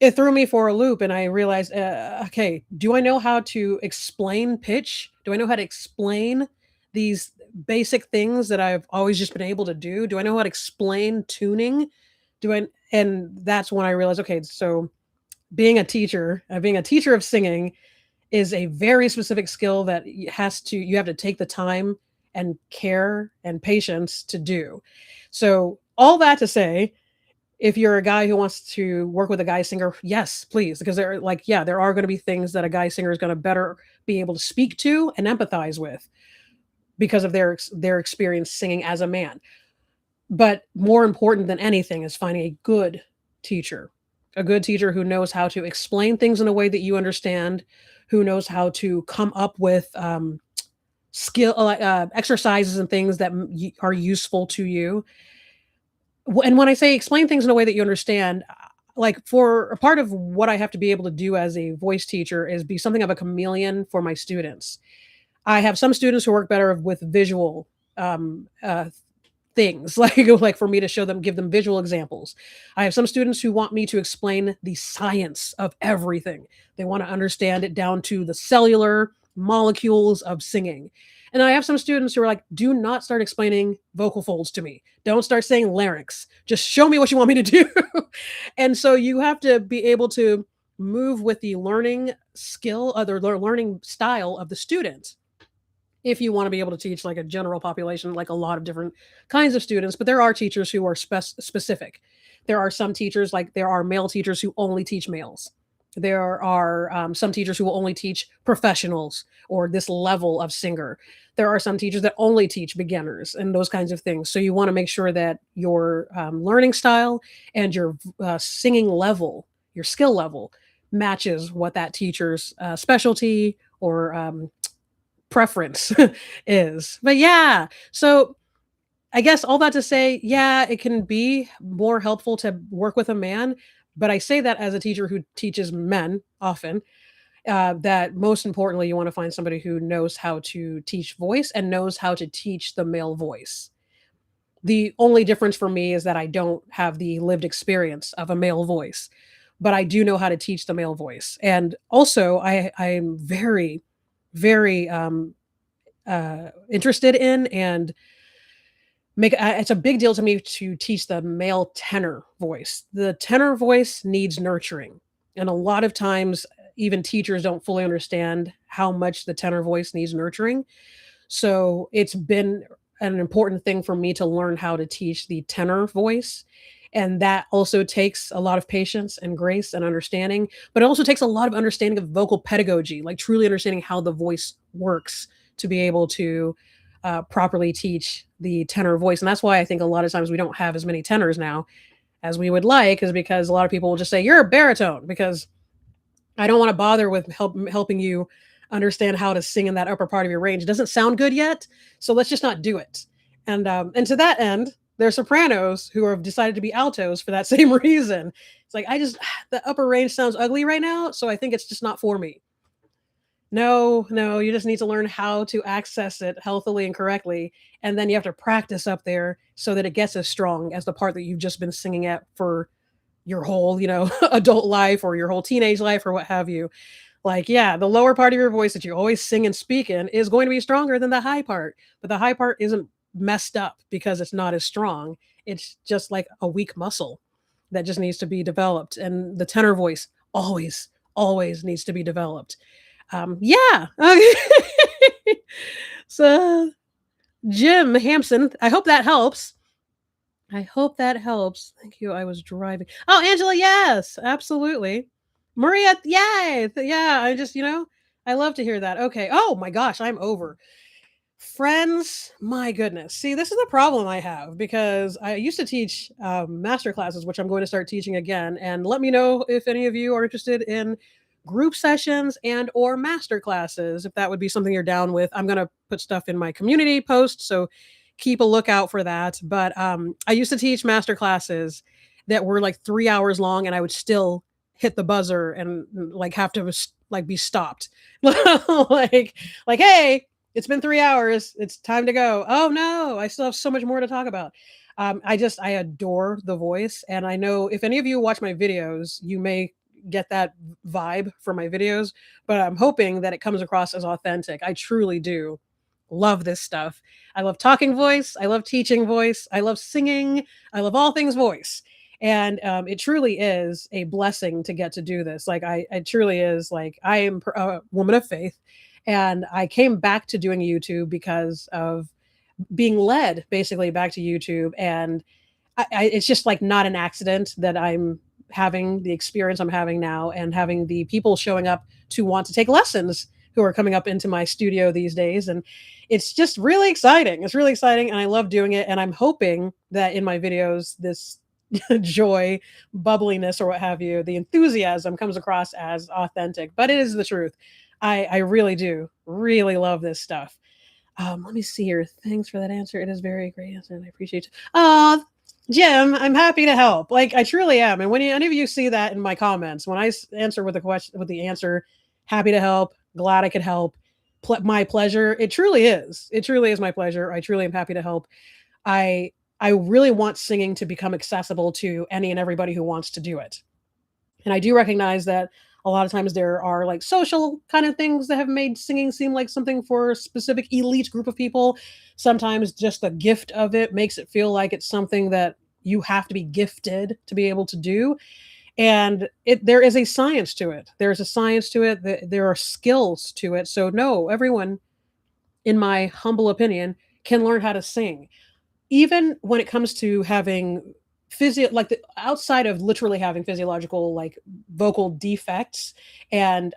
it threw me for a loop, and I realized, okay, do I know how to explain pitch? Do I know how to explain these basic things that I've always just been able to do? Do I know how to explain tuning? Do I? And that's when I realized, okay, so being a teacher of singing is a very specific skill that you have to take the time and care and patience to do. So all that to say, if you're a guy who wants to work with a guy singer, yes, please, because there are going to be things that a guy singer is going to better be able to speak to and empathize with because of their experience singing as a man. But more important than anything is finding a good teacher who knows how to explain things in a way that you understand, who knows how to come up with skill exercises and things that are useful to you. And when I say explain things in a way that you understand, like for a part of what I have to be able to do as a voice teacher is be something of a chameleon for my students. I have some students who work better with visual things like for me to show them, give them visual examples. I have some students who want me to explain the science of everything. They want to understand it down to the cellular molecules of singing. And I have some students who are like, do not start explaining vocal folds to me. Don't start saying larynx. Just show me what you want me to do. And so you have to be able to move with the learning skill, other learning style of the student if you want to be able to teach like a general population, like a lot of different kinds of students. But there are teachers who are specific. There are some teachers, like there are male teachers who only teach males. There are some teachers who will only teach professionals or this level of singer. There are some teachers that only teach beginners and those kinds of things. So you want to make sure that your learning style and your singing level, your skill level, matches what that teacher's specialty or preference is. But yeah, so I guess all that to say, yeah, it can be more helpful to work with a man, but I say that as a teacher who teaches men often, that most importantly, you want to find somebody who knows how to teach voice and knows how to teach the male voice. The only difference for me is that I don't have the lived experience of a male voice, but I do know how to teach the male voice. And also, I'm very, very interested in and it's a big deal to me to teach the male tenor voice. The tenor voice needs nurturing. And a lot of times, even teachers don't fully understand how much the tenor voice needs nurturing. So it's been an important thing for me to learn how to teach the tenor voice. And that also takes a lot of patience and grace and understanding, but it also takes a lot of understanding of vocal pedagogy, like truly understanding how the voice works to be able to properly teach the tenor voice. And that's why I think a lot of times we don't have as many tenors now as we would like, is because a lot of people will just say, "You're a baritone," because I don't want to bother with helping you understand how to sing in that upper part of your range. It doesn't sound good yet, so let's just not do it. And to that end, there's sopranos who have decided to be altos for that same reason. It's like, I just the upper range sounds ugly right now, so I think it's just not for me. No, no, you just need to learn how to access it healthily and correctly, and then you have to practice up there so that it gets as strong as the part that you've just been singing at for your whole, adult life or your whole teenage life or what have you. Like, yeah, the lower part of your voice that you always sing and speak in is going to be stronger than the high part, but the high part isn't messed up because it's not as strong. It's just like a weak muscle that just needs to be developed. And the tenor voice always, always needs to be developed. Yeah. Okay. So, Jim Hampson, I hope that helps. I hope that helps. Thank you. I was driving. Oh, Angela, yes, absolutely. Maria, yay. Yeah, I love to hear that. Okay. Oh my gosh, I'm over. Friends, my goodness. See, this is the problem I have because I used to teach master classes, which I'm going to start teaching again. And let me know if any of you are interested in group sessions and or master classes, if that would be something you're down with. I'm going to put stuff in my community post, so keep a lookout for that. But I used to teach master classes that were like 3 hours long, and I would still hit the buzzer and like have to like be stopped. like, hey, it's been 3 hours. It's time to go. Oh no, I still have so much more to talk about. I adore the voice. And I know if any of you watch my videos, you may get that vibe from my videos, but I'm hoping that it comes across as authentic. I truly do love this stuff. I love talking voice. I love teaching voice. I love singing. I love all things voice. And it truly is a blessing to get to do this. Like, it truly is. Like, I am a woman of faith, and I came back to doing YouTube because of being led basically back to YouTube. And it's just like not an accident that I'm having the experience I'm having now and having the people showing up to want to take lessons who are coming up into my studio these days. And it's just really exciting. It's really exciting. And I love doing it. And I'm hoping that in my videos, this joy, bubbliness, or what have you, the enthusiasm comes across as authentic, but it is the truth. I really do really love this stuff. Let me see here. Thanks for that answer. It is very great answer, and I appreciate it. Jim, I'm happy to help. Like, I truly am. And when any of you see that in my comments, when I answer with the question, with the answer, happy to help, glad I could help, my pleasure. It truly is. It truly is my pleasure. I truly am happy to help. I really want singing to become accessible to any and everybody who wants to do it. And I do recognize that a lot of times there are like social kind of things that have made singing seem like something for a specific elite group of people. Sometimes just the gift of it makes it feel like it's something that you have to be gifted to be able to do. And there is a science to it. There's a science to it. There are skills to it. So no, everyone, in my humble opinion, can learn how to sing. Even when it comes to having like the outside of literally having physiological like vocal defects and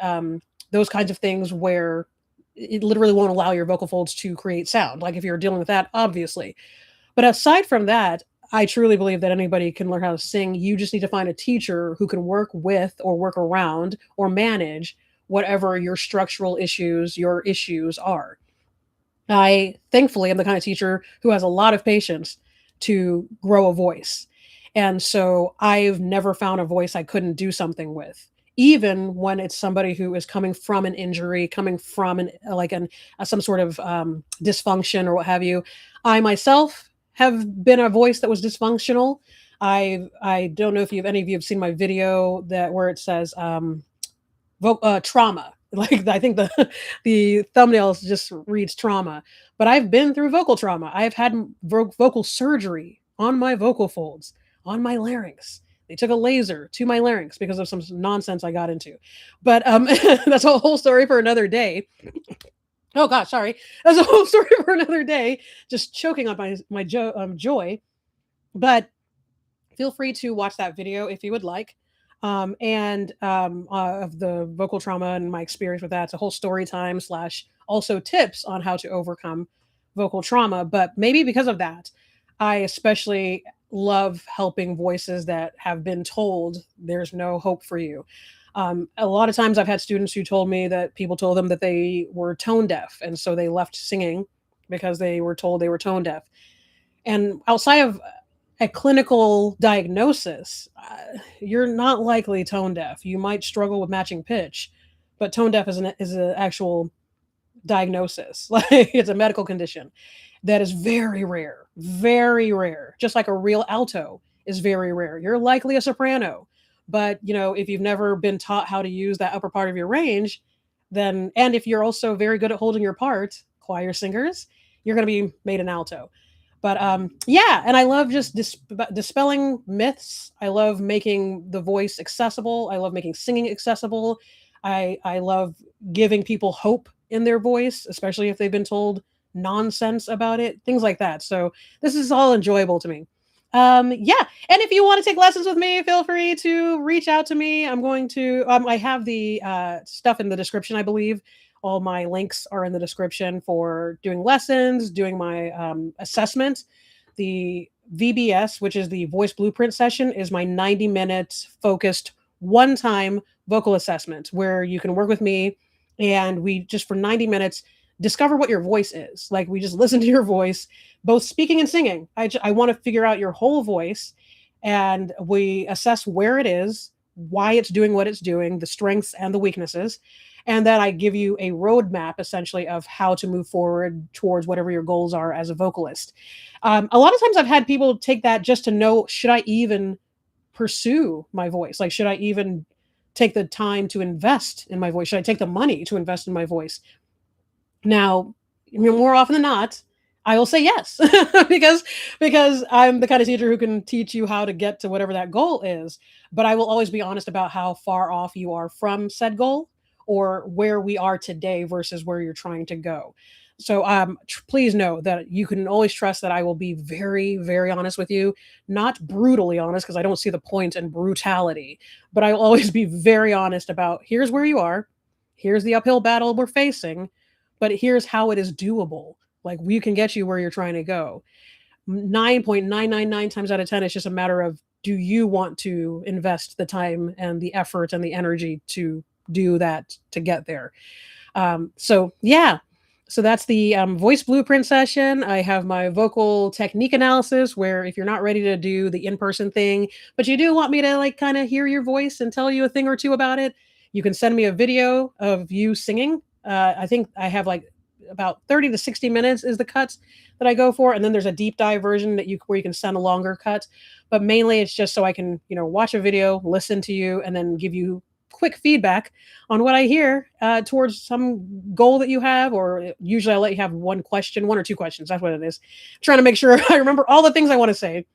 those kinds of things where it literally won't allow your vocal folds to create sound, like if you're dealing with that, obviously. But aside from that, I truly believe that anybody can learn how to sing. You just need to find a teacher who can work with or work around or manage whatever your structural issues, your issues are. I thankfully am the kind of teacher who has a lot of patience to grow a voice. And so I've never found a voice I couldn't do something with, even when it's somebody who is coming from an injury, coming from some sort of dysfunction or what have you. I myself have been a voice that was dysfunctional. I don't know if any of you have seen my video where it says trauma. Like I think the thumbnails just reads trauma, but I've been through vocal trauma. I've had vocal surgery on my vocal folds, on my larynx. They took a laser to my larynx because of some nonsense I got into. But that's a whole story for another day. Oh gosh, sorry. That's a whole story for another day. Just choking on my joy. But feel free to watch that video if you would like. Of the vocal trauma and my experience with that. It's a whole story time slash also tips on how to overcome vocal trauma. But maybe because of that, I especially love helping voices that have been told there's no hope for you. A lot of times I've had students who told me that people told them that they were tone deaf. And so they left singing because they were told they were tone deaf. And outside of a clinical diagnosis, you're not likely tone deaf. You might struggle with matching pitch, but tone deaf is an actual diagnosis. Like it's a medical condition that is very rare, very rare. Just like a real alto is very rare. You're likely a soprano, but if you've never been taught how to use that upper part of your range, then and if you're also very good at holding your part, choir singers, you're going to be made an alto. But yeah, and I love just dispelling myths. I love making the voice accessible. I love making singing accessible. I love giving people hope in their voice, especially if they've been told nonsense about it, things like that. So this is all enjoyable to me. Yeah, and if you want to take lessons with me, feel free to reach out to me. I'm going to. I have the stuff in the description, I believe. All my links are in the description for doing lessons, doing my assessment. The VBS, which is the voice blueprint session, is my 90-minute focused one-time vocal assessment where you can work with me and we just for 90 minutes discover what your voice is. Like we just listen to your voice, both speaking and singing. I want to figure out your whole voice and we assess where it is, why it's doing what it's doing, the strengths and the weaknesses. And then I give you a roadmap essentially of how to move forward towards whatever your goals are as a vocalist. A lot of times I've had people take that just to know, should I even pursue my voice? Like, should I even take the time to invest in my voice? Should I take the money to invest in my voice? Now, more often than not, I will say yes because I'm the kind of teacher who can teach you how to get to whatever that goal is. But I will always be honest about how far off you are from said goal or where we are today versus where you're trying to go. So please know that you can always trust that I will be very, very honest with you, not brutally honest because I don't see the point in brutality, but I will always be very honest about here's where you are, here's the uphill battle we're facing, but here's how it is doable. Like we can get you where you're trying to go. 9.999 times out of 10, it's just a matter of do you want to invest the time and the effort and the energy to do that to get there. So yeah, so that's the voice blueprint session. I have my vocal technique analysis where if you're not ready to do the in-person thing, but you do want me to like kind of hear your voice and tell you a thing or two about it, you can send me a video of you singing. I think I have like about 30 to 60 minutes is the cuts that I go for. And then there's a deep dive version where you can send a longer cut. But mainly it's just so I can, watch a video, listen to you, and then give you quick feedback on what I hear towards some goal that you have, or usually I let you have one or two questions. That's what it is. I'm trying to make sure I remember all the things I want to say.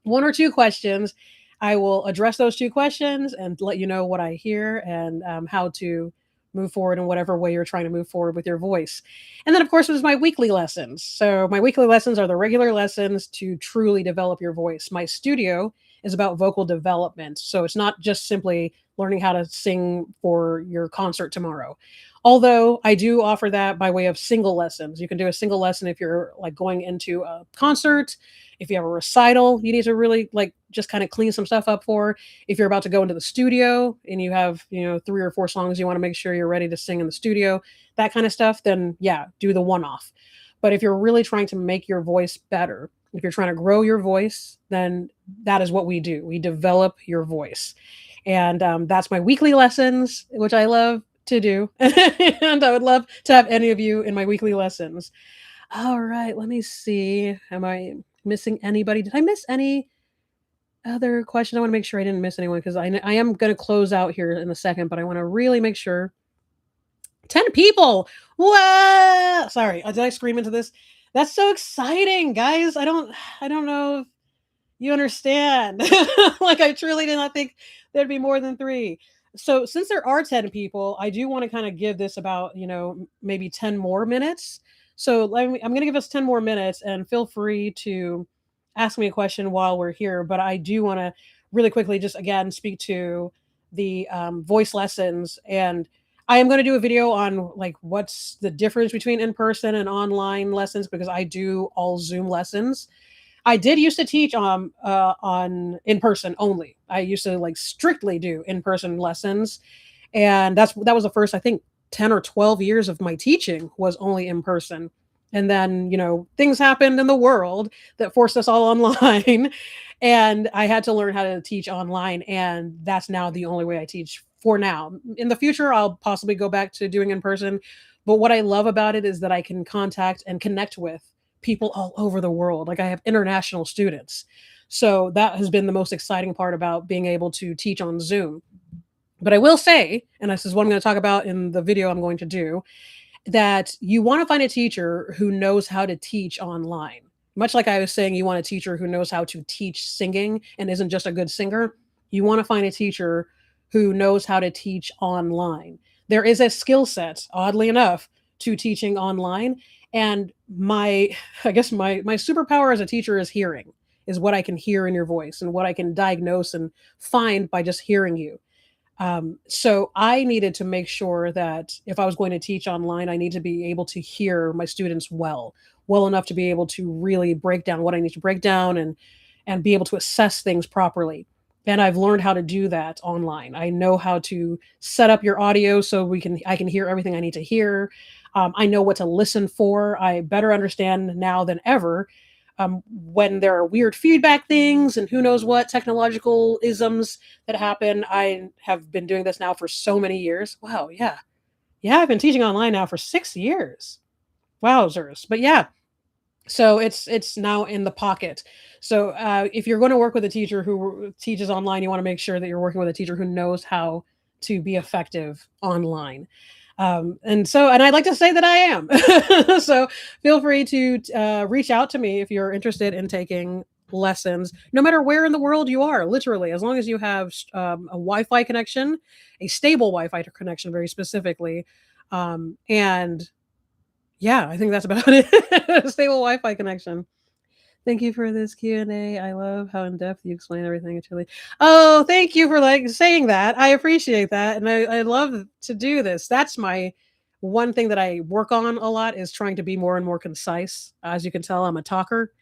One or two questions. I will address those two questions and let you know what I hear and how to move forward in whatever way you're trying to move forward with your voice. And then, of course, there's my weekly lessons. So my weekly lessons are the regular lessons to truly develop your voice. My studio is about vocal development. So it's not just simply learning how to sing for your concert tomorrow. Although I do offer that by way of single lessons. You can do a single lesson if you're like going into a concert, if you have a recital, you need to really like just kind of clean some stuff up for. If you're about to go into the studio and you have, 3 or 4 songs you want to make sure you're ready to sing in the studio, that kind of stuff, then yeah, do the one-off. But if you're really trying to make your voice better, if you're trying to grow your voice, then that is what we do. We develop your voice. And that's my weekly lessons, which I love to do. And I would love to have any of you in my weekly lessons. All right, let me see. Am I missing anybody? Did I miss any other questions? I want to make sure I didn't miss anyone because I am going to close out here in a second, but I want to really make sure 10 people. What? Sorry, did I scream into this? That's so exciting, guys. I don't know if you understand. Like, I truly did not think there'd be more than 3. So, since there are 10 people, I do wanna kinda give this about, maybe 10 more minutes. So, I'm gonna give us 10 more minutes, and feel free to ask me a question while we're here, but I do wanna really quickly just, again, speak to the, voice lessons, and I am gonna do a video on, like, what's the difference between in-person and online lessons, because I do all Zoom lessons. I did used to teach on in person only. I used to like strictly do in person lessons, and that was the first, I think, 10 or 12 years of my teaching was only in person. And then, things happened in the world that forced us all online, and I had to learn how to teach online, and that's now the only way I teach for now. In the future, I'll possibly go back to doing in person, but what I love about it is that I can contact and connect with people all over the world. Like, I have international students. So that has been the most exciting part about being able to teach on Zoom. But I will say, and this is what I'm going to talk about in the video I'm going to do, that you want to find a teacher who knows how to teach online. Much like I was saying, you want a teacher who knows how to teach singing and isn't just a good singer. You want to find a teacher who knows how to teach online. There is a skill set, oddly enough, to teaching online. And I guess my superpower as a teacher is hearing, is what I can hear in your voice and what I can diagnose and find by just hearing you. So I needed to make sure that if I was going to teach online, I need to be able to hear my students well enough to be able to really break down what I need to break down and be able to assess things properly. And I've learned how to do that online. I know how to set up your audio so I can hear everything I need to hear. I know what to listen for. I better understand now than ever when there are weird feedback things and who knows what technological isms that happen. I have been doing this now for so many years. Wow, yeah. Yeah, I've been teaching online now for 6 years. Wowzers. But yeah, so it's now in the pocket. So if you're going to work with a teacher who teaches online, you want to make sure that you're working with a teacher who knows how to be effective online. And I'd like to say that I am. So feel free to reach out to me if you're interested in taking lessons, no matter where in the world you are, literally, as long as you have a Wi-Fi connection, a stable Wi-Fi connection, very specifically. And yeah, I think that's about it. Stable Wi-Fi connection. Thank you for this Q&A. I love how in-depth you explain everything, actually. Oh, thank you for like saying that. I appreciate that. And I love to do this. That's my one thing that I work on a lot, is trying to be more and more concise. As you can tell, I'm a talker,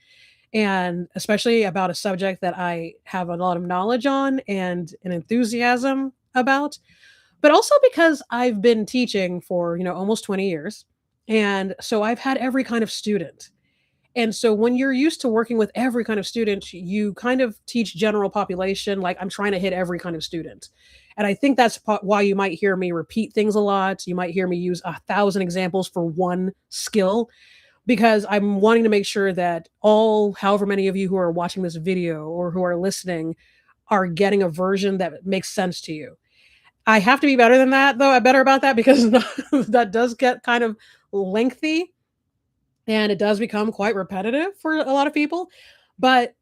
and especially about a subject that I have a lot of knowledge on and an enthusiasm about, but also because I've been teaching for, almost 20 years. And so I've had every kind of student. And so when you're used to working with every kind of student, you kind of teach general population, like I'm trying to hit every kind of student. And I think that's why you might hear me repeat things a lot. You might hear me use 1,000 examples for one skill, because I'm wanting to make sure that however many of you who are watching this video or who are listening are getting a version that makes sense to you. I have to be better than that, though. I'm better about that, because that does get kind of lengthy and it does become quite repetitive for a lot of people. But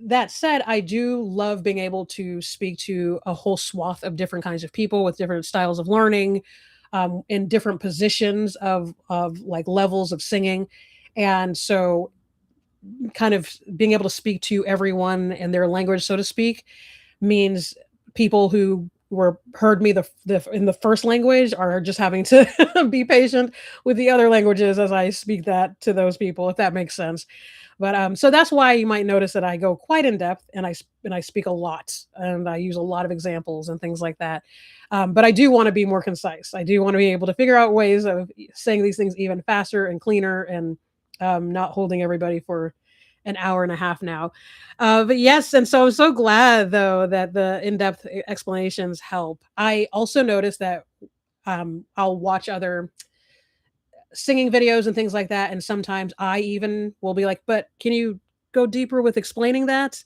that said, I do love being able to speak to a whole swath of different kinds of people with different styles of learning, in different positions of like levels of singing. And so kind of being able to speak to everyone in their language, so to speak, means people who were heard me in the first language are just having to be patient with the other languages as I speak that to those people, if that makes sense. But so that's why you might notice that I go quite in depth, and I speak a lot, and I use a lot of examples and things like that. But I do want to be more concise. I do want to be able to figure out ways of saying these things even faster and cleaner, and not holding everybody for an hour and a half now. But yes, and so I'm so glad though that the in-depth explanations help. I also noticed that I'll watch other singing videos and things like that, and sometimes I even will be like, "But can you go deeper with explaining that?"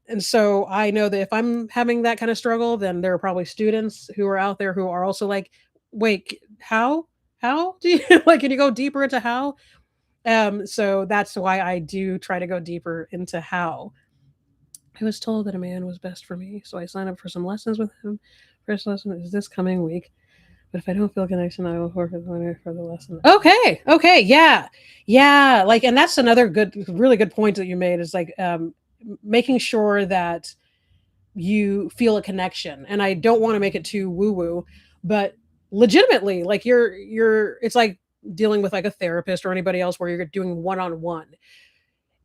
And so I know that if I'm having that kind of struggle, then there are probably students who are out there who are also like, wait, how do you like, can you go deeper into how? So that's why I do try to go deeper into how. I was told that a man was best for me, so I signed up for some lessons with him. First lesson is this coming week. But if I don't feel connection, I will work with one for the lesson. Okay. Okay. Yeah. Yeah. Like, and that's another really good point that you made is like, making sure that you feel a connection. And I don't want to make it too woo woo, but legitimately, like it's like dealing with like a therapist or anybody else where you're doing one on one.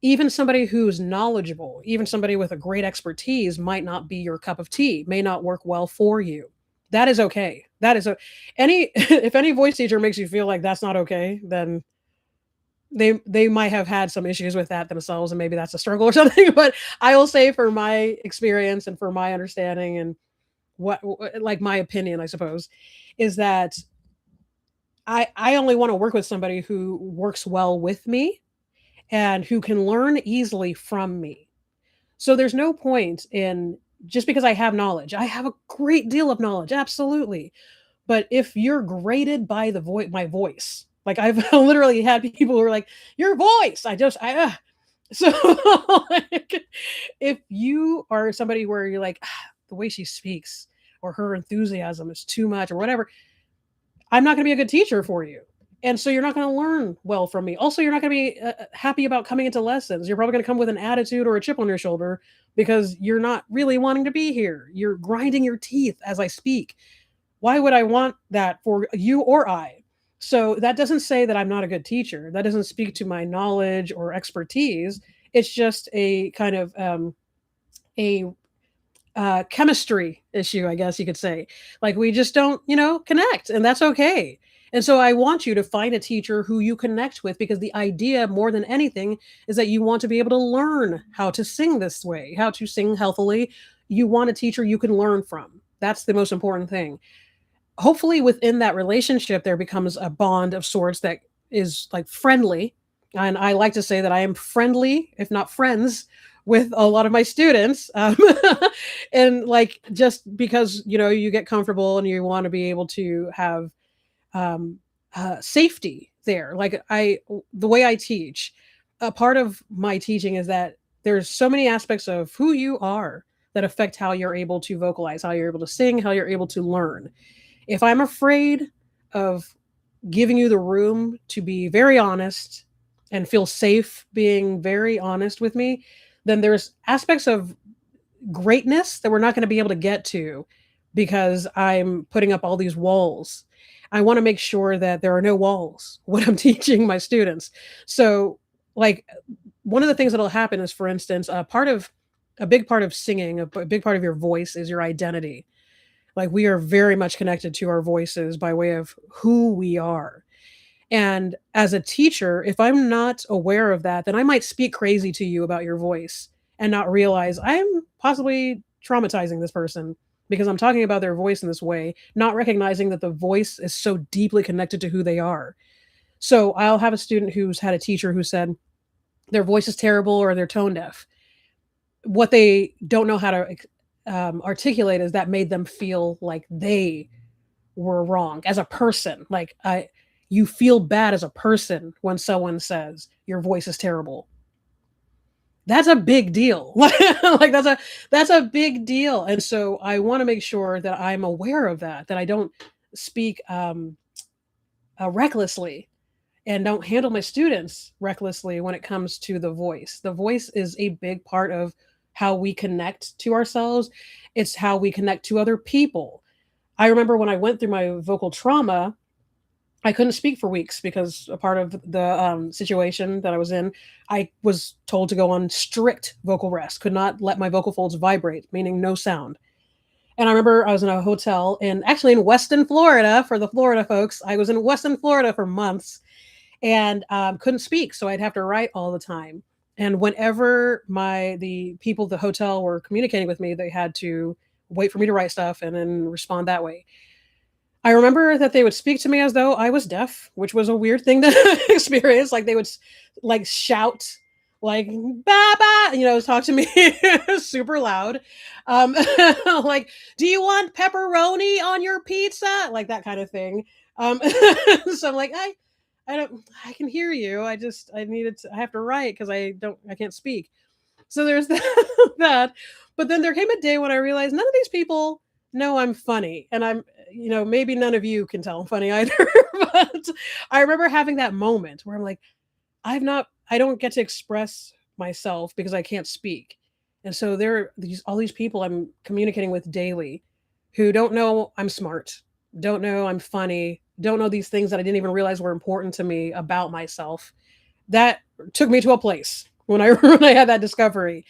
Even somebody who's knowledgeable, even somebody with a great expertise might not be your cup of tea, may not work well for you. That is okay. That is any if any voice teacher makes you feel like that's not okay, then they might have had some issues with that themselves and maybe that's a struggle or something. But I will say for my experience and for my understanding and like my opinion, I suppose, is that I only want to work with somebody who works well with me and who can learn easily from me. So there's no point in just because I have knowledge. I have a great deal of knowledge, absolutely. But if you're graded by my voice, like I've literally had people who are like, "Your voice," so like, if you are somebody where you're like, the way she speaks or her enthusiasm is too much or whatever, I'm not going to be a good teacher for you. And so you're not going to learn well from me. Also, you're not going to be happy about coming into lessons. You're probably going to come with an attitude or a chip on your shoulder because you're not really wanting to be here. You're grinding your teeth as I speak. Why would I want that for you or I? So that doesn't say that I'm not a good teacher. That doesn't speak to my knowledge or expertise. It's just a kind of a chemistry issue, I guess you could say. Like we just don't, connect, and that's okay. And so I want you to find a teacher who you connect with because the idea, more than anything, is that you want to be able to learn how to sing this way, how to sing healthily. You want a teacher you can learn from. That's the most important thing. Hopefully, within that relationship, there becomes a bond of sorts that is like friendly. And I like to say that I am friendly, if not friends, with a lot of my students. And like just because, you get comfortable and you want to be able to have safety there. Like the way I teach, a part of my teaching is that there's so many aspects of who you are that affect how you're able to vocalize, how you're able to sing, how you're able to learn. If I'm afraid of giving you the room to be very honest and feel safe being very honest with me, then there's aspects of greatness that we're not going to be able to get to because I'm putting up all these walls. I want to make sure that there are no walls when I'm teaching my students. So, like, one of the things that'll happen is, for instance, a big part of singing, a big part of your voice is your identity. Like, we are very much connected to our voices by way of who we are. And as a teacher, if I'm not aware of that, then I might speak crazy to you about your voice and not realize I'm possibly traumatizing this person because I'm talking about their voice in this way, not recognizing that the voice is so deeply connected to who they are. So I'll have a student who's had a teacher who said their voice is terrible or they're tone deaf. What they don't know how to articulate is that made them feel like they were wrong as a person. Like you feel bad as a person when someone says your voice is terrible. That's a big deal. Like that's a big deal. And so I want to make sure that I'm aware of that I don't speak recklessly and don't handle my students recklessly when it comes to the voice. The voice is a big part of how we connect to ourselves. It's how we connect to other people. I remember when I went through my vocal trauma, I couldn't speak for weeks because a part of the situation that I was in, I was told to go on strict vocal rest, could not let my vocal folds vibrate, meaning no sound. And I remember I was in a hotel actually in Weston, Florida, for the Florida folks. I was in Weston, Florida for months and couldn't speak. So I'd have to write all the time. And whenever the people at the hotel were communicating with me, they had to wait for me to write stuff and then respond that way. I remember that they would speak to me as though I was deaf, which was a weird thing to experience. Like they would like shout like Baba, talk to me super loud. Um, like, do you want pepperoni on your pizza? Like that kind of thing. So I'm like, I don't, I can hear you. I have to write because I can't speak. So there's that. But then there came a day when I realized none of these people know I'm funny. And maybe none of you can tell I'm funny either. But I remember having that moment where I'm like, I don't get to express myself because I can't speak. And so there are all these people I'm communicating with daily who don't know I'm smart, don't know I'm funny, don't know these things that I didn't even realize were important to me about myself. That took me to a place when I when I had that discovery.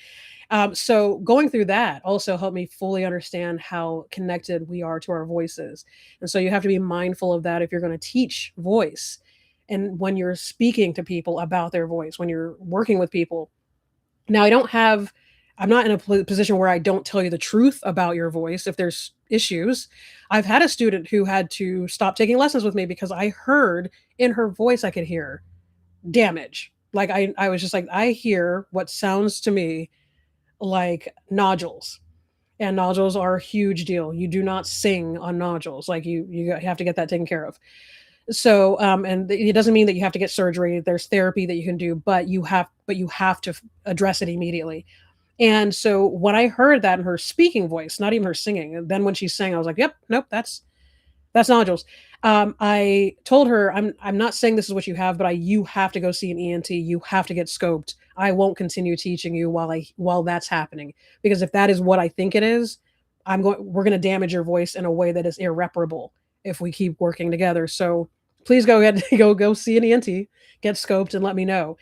So going through that also helped me fully understand how connected we are to our voices. And so you have to be mindful of that if you're going to teach voice. And when you're speaking to people about their voice, when you're working with people. Now, I'm not in a position where I don't tell you the truth about your voice if there's issues. I've had a student who had to stop taking lessons with me because I heard in her voice, I could hear damage. Like I was just like, I hear what sounds to me like nodules, and nodules are a huge deal. You do not sing on nodules. Like you have to get that taken care of. So and it doesn't mean that you have to get surgery. There's therapy that you can do, but you have to address it immediately. And so when I heard that in her speaking voice, not even her singing, and then when she sang, I was like, yep, nope, that's nodules. I told her, I'm not saying this is what you have, but you have to go see an ENT. You have to get scoped. I won't continue teaching you while that's happening, because if that is what I think it is, we're going to damage your voice in a way that is irreparable if we keep working together. So please go see an ENT, get scoped, and let me know.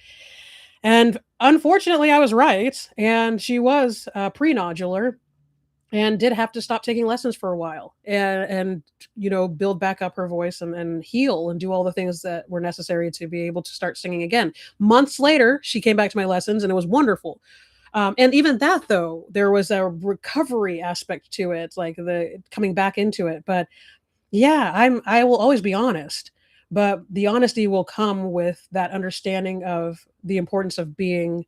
And unfortunately, I was right, and she was pre-nodular and did have to stop taking lessons for a while and build back up her voice and heal and do all the things that were necessary to be able to start singing again. Months later, she came back to my lessons and it was wonderful. And even that, though, there was a recovery aspect to it, like the coming back into it. But yeah, I will always be honest, but the honesty will come with that understanding of the importance of being,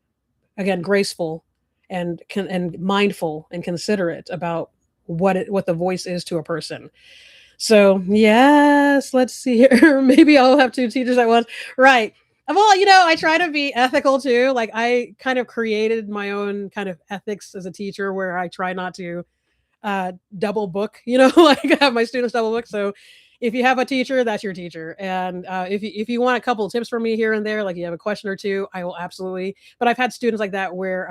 again, graceful and mindful and considerate about what the voice is to a person. So yes, let's see here. Maybe I'll have two teachers at once. Right. Well, I try to be ethical too. Like I kind of created my own kind of ethics as a teacher where I try not to double book, like have my students double book. So if you have a teacher, that's your teacher. And if you want a couple of tips from me here and there, like you have a question or two, I will absolutely. But I've had students like that where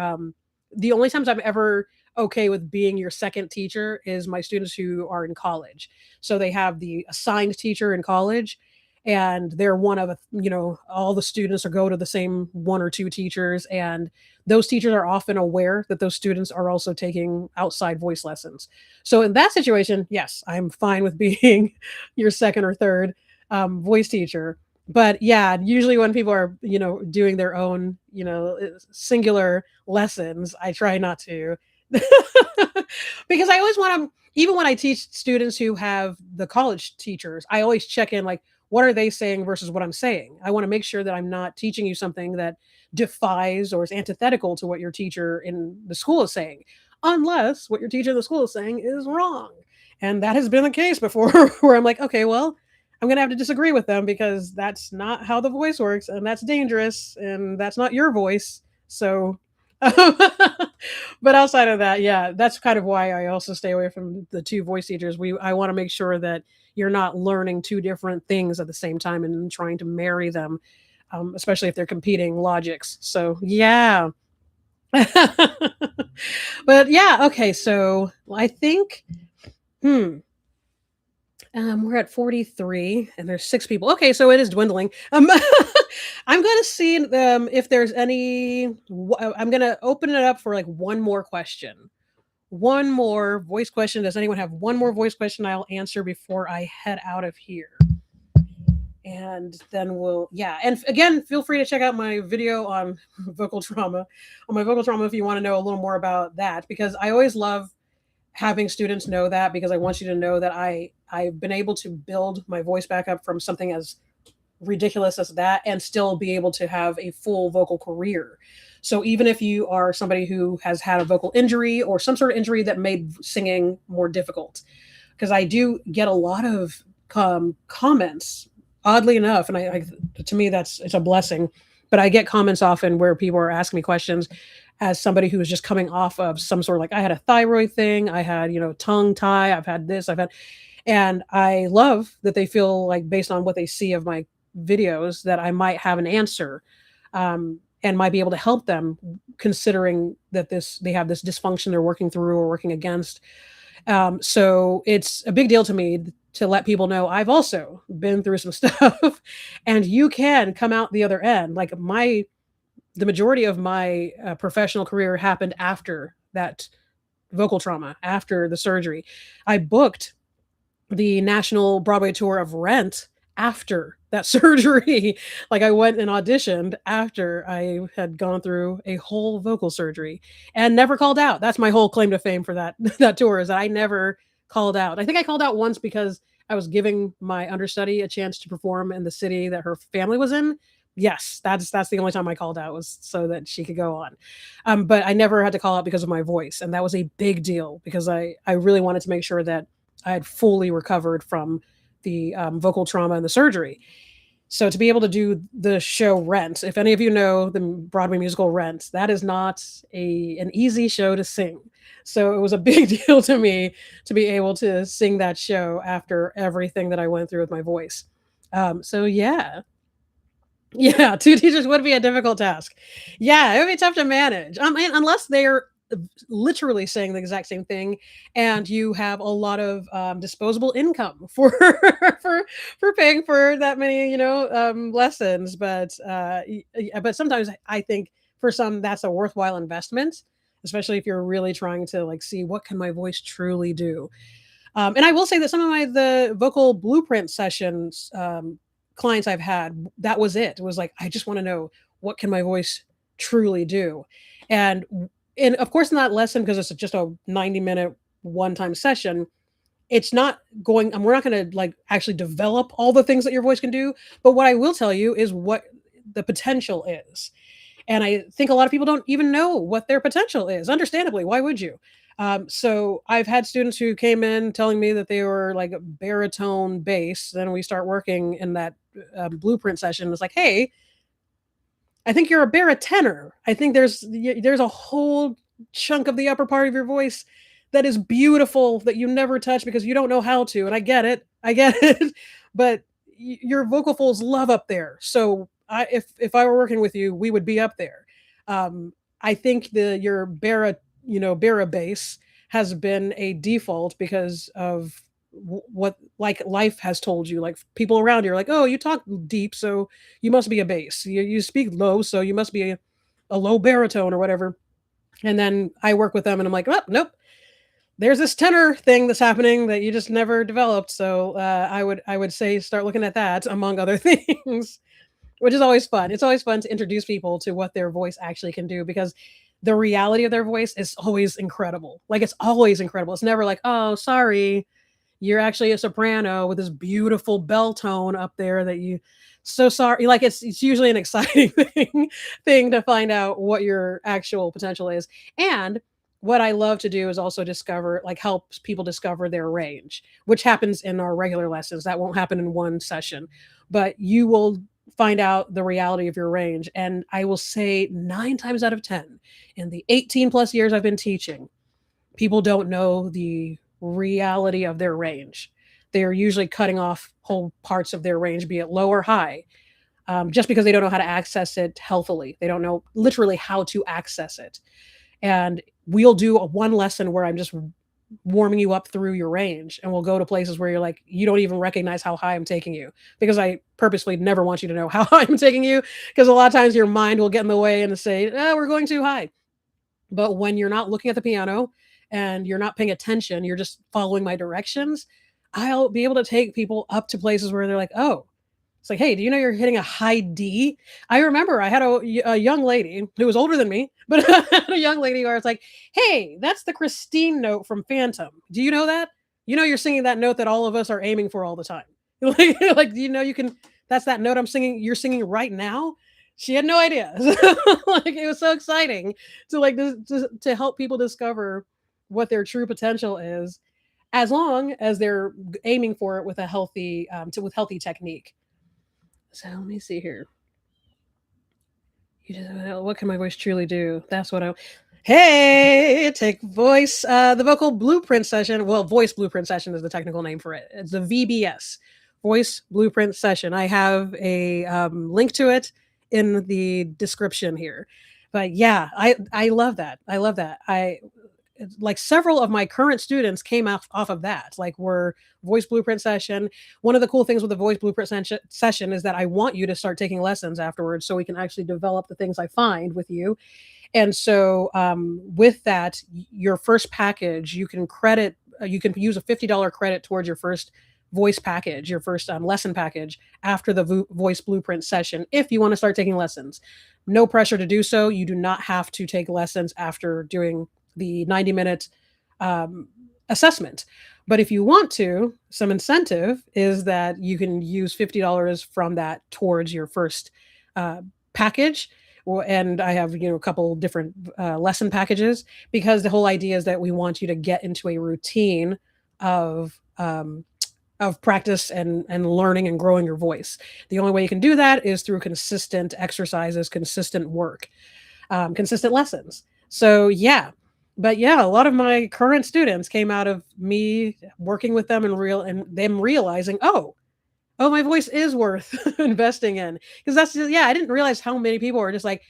the only times I'm ever okay with being your second teacher is my students who are in college. So they have the assigned teacher in college, and they're one of all the students are go to the same one or two teachers, and those teachers are often aware that those students are also taking outside voice lessons. So in that situation, yes, I'm fine with being your second or third voice teacher. But yeah, usually when people are, doing their own, singular lessons, I try not to. Because I always want to, even when I teach students who have the college teachers, I always check in like, what are they saying versus what I'm saying? I want to make sure that I'm not teaching you something that defies or is antithetical to what your teacher in the school is saying, unless what your teacher in the school is saying is wrong. And that has been the case before where I'm like, okay, well, I'm going to have to disagree with them because that's not how the voice works and that's dangerous and that's not your voice. So, but outside of that, yeah, that's kind of why I also stay away from the two voice teachers. I want to make sure that you're not learning two different things at the same time and trying to marry them, especially if they're competing logics. So, yeah. But yeah, okay. So I think, hmm, we're at 43 and there's 6 people. Okay, so it is dwindling. I'm going to see if there's any. I'm going to open it up for like one more question. One more voice question. Does anyone have one more voice question I'll answer before I head out of here? And then yeah. And again, feel free to check out my video on vocal trauma, if you want to know a little more about that, because I always love having students know that, because I want you to know that I've been able to build my voice back up from something as ridiculous as that and still be able to have a full vocal career. So even if you are somebody who has had a vocal injury or some sort of injury that made singing more difficult, because I do get a lot of comments, oddly enough, and to me it's a blessing. But I get comments often where people are asking me questions as somebody who is just coming off of some sort of like I had a thyroid thing, I had tongue tie, I've had this, I've had, and I love that they feel like based on what they see of my videos that I might have an answer, and might be able to help them considering that they have this dysfunction they're working through or working against. So it's a big deal to me to let people know I've also been through some stuff and you can come out the other end. Like the majority of my professional career happened after that vocal trauma, after the surgery. I booked the national Broadway tour of Rent after that surgery. Like I went and auditioned after I had gone through a whole vocal surgery and never called out. That's my whole claim to fame for that that tour is that I never called out. I think I called out once because I was giving my understudy a chance to perform in the city that her family was in. Yes, that's the only time I called out was so that she could go on. But I never had to call out because of my voice, and that was a big deal because I really wanted to make sure that I had fully recovered from the vocal trauma and the surgery. So to be able to do the show Rent, if any of you know the Broadway musical Rent, that is not an easy show to sing. So it was a big deal to me to be able to sing that show after everything that I went through with my voice. So yeah, yeah, 2 teachers would be a difficult task. Yeah, it would be tough to manage, and unless they're literally saying the exact same thing, and you have a lot of, disposable income for for paying for that many, lessons, but sometimes I think for some that's a worthwhile investment, especially if you're really trying to, like, see what can my voice truly do. And I will say that some of the vocal blueprint sessions, clients I've had, that was it. It was like, I just want to know what can my voice truly do. And and of course in that lesson, because it's just a 90-minute one-time session, it's not going and we're not going to like actually develop all the things that your voice can do. But what I will tell you is what the potential is. And I think a lot of people don't even know what their potential is. Understandably, why would you? So I've had students who came in telling me that they were like a baritone bass. Then we start working in that blueprint session. It's like, hey, I think you're a baritone. I think there's a whole chunk of the upper part of your voice that is beautiful that you never touch because you don't know how to. And I get it, I get it. But your vocal folds love up there. So if I were working with you, we would be up there. I think your bara bass has been a default because of what like life has told you. Like people around you are like, oh, you talk deep, so you must be a bass. You speak low, so you must be a low baritone or whatever. And then I work with them, and I'm like, oh, nope. There's this tenor thing that's happening that you just never developed. So I would say start looking at that among other things, which is always fun. It's always fun to introduce people to what their voice actually can do because the reality of their voice is always incredible. Like it's always incredible. It's never like, oh, sorry, you're actually a soprano with this beautiful bell tone up there that you so sorry. Like it's usually an exciting thing to find out what your actual potential is. And what I love to do is also discover, like help people discover their range, which happens in our regular lessons. That won't happen in one session, but you will find out the reality of your range. And I will say 9 times out of 10, in the 18 plus years I've been teaching, people don't know the reality of their range. They're usually cutting off whole parts of their range, be it low or high, just because they don't know how to access it healthily. They don't know literally how to access it. And we'll do one lesson where I'm just warming you up through your range, and we'll go to places where you're like, you don't even recognize how high I'm taking you, because I purposely never want you to know how high I'm taking you, because a lot of times your mind will get in the way and say, oh, we're going too high. But when you're not looking at the piano and you're not paying attention, you're just following my directions, I'll be able to take people up to places where they're like, oh, it's like, hey, do you know you're hitting a high D? I remember I had a young lady who was older than me, but a young lady where it's like, hey, that's the Christine note from Phantom. Do you know that? You know you're singing that note that all of us are aiming for all the time. Like, do you know you can? That's that note I'm singing. You're singing right now. She had no idea. Like it was so exciting to like to help people discover what their true potential is, as long as they're aiming for it with a healthy with healthy technique. So let me see here. You just, what can my voice truly do? That's what I. Hey, take voice. The vocal blueprint session. Well, voice blueprint session is the technical name for it. It's the VBS, voice blueprint session. I have a link to it in the description here. But yeah, I love that. I love that. Like several of my current students came off of that, like were voice blueprint session. One of the cool things with the voice blueprint session is that I want you to start taking lessons afterwards so we can actually develop the things I find with you. And so with that, your first package, you can credit, you can use a $50 credit towards your first voice package, your first lesson package after the voice blueprint session, if you want to start taking lessons. No pressure to do so. You do not have to take lessons after doing the 90-minute assessment. But if you want to, some incentive is that you can use $50 from that towards your first package. And I have, a couple different lesson packages, because the whole idea is that we want you to get into a routine of practice and learning and growing your voice. The only way you can do that is through consistent exercises, consistent work, consistent lessons. So yeah. But yeah, a lot of my current students came out of me working with them and them realizing, oh, my voice is worth investing in. Because that's just, yeah, I didn't realize how many people are just like,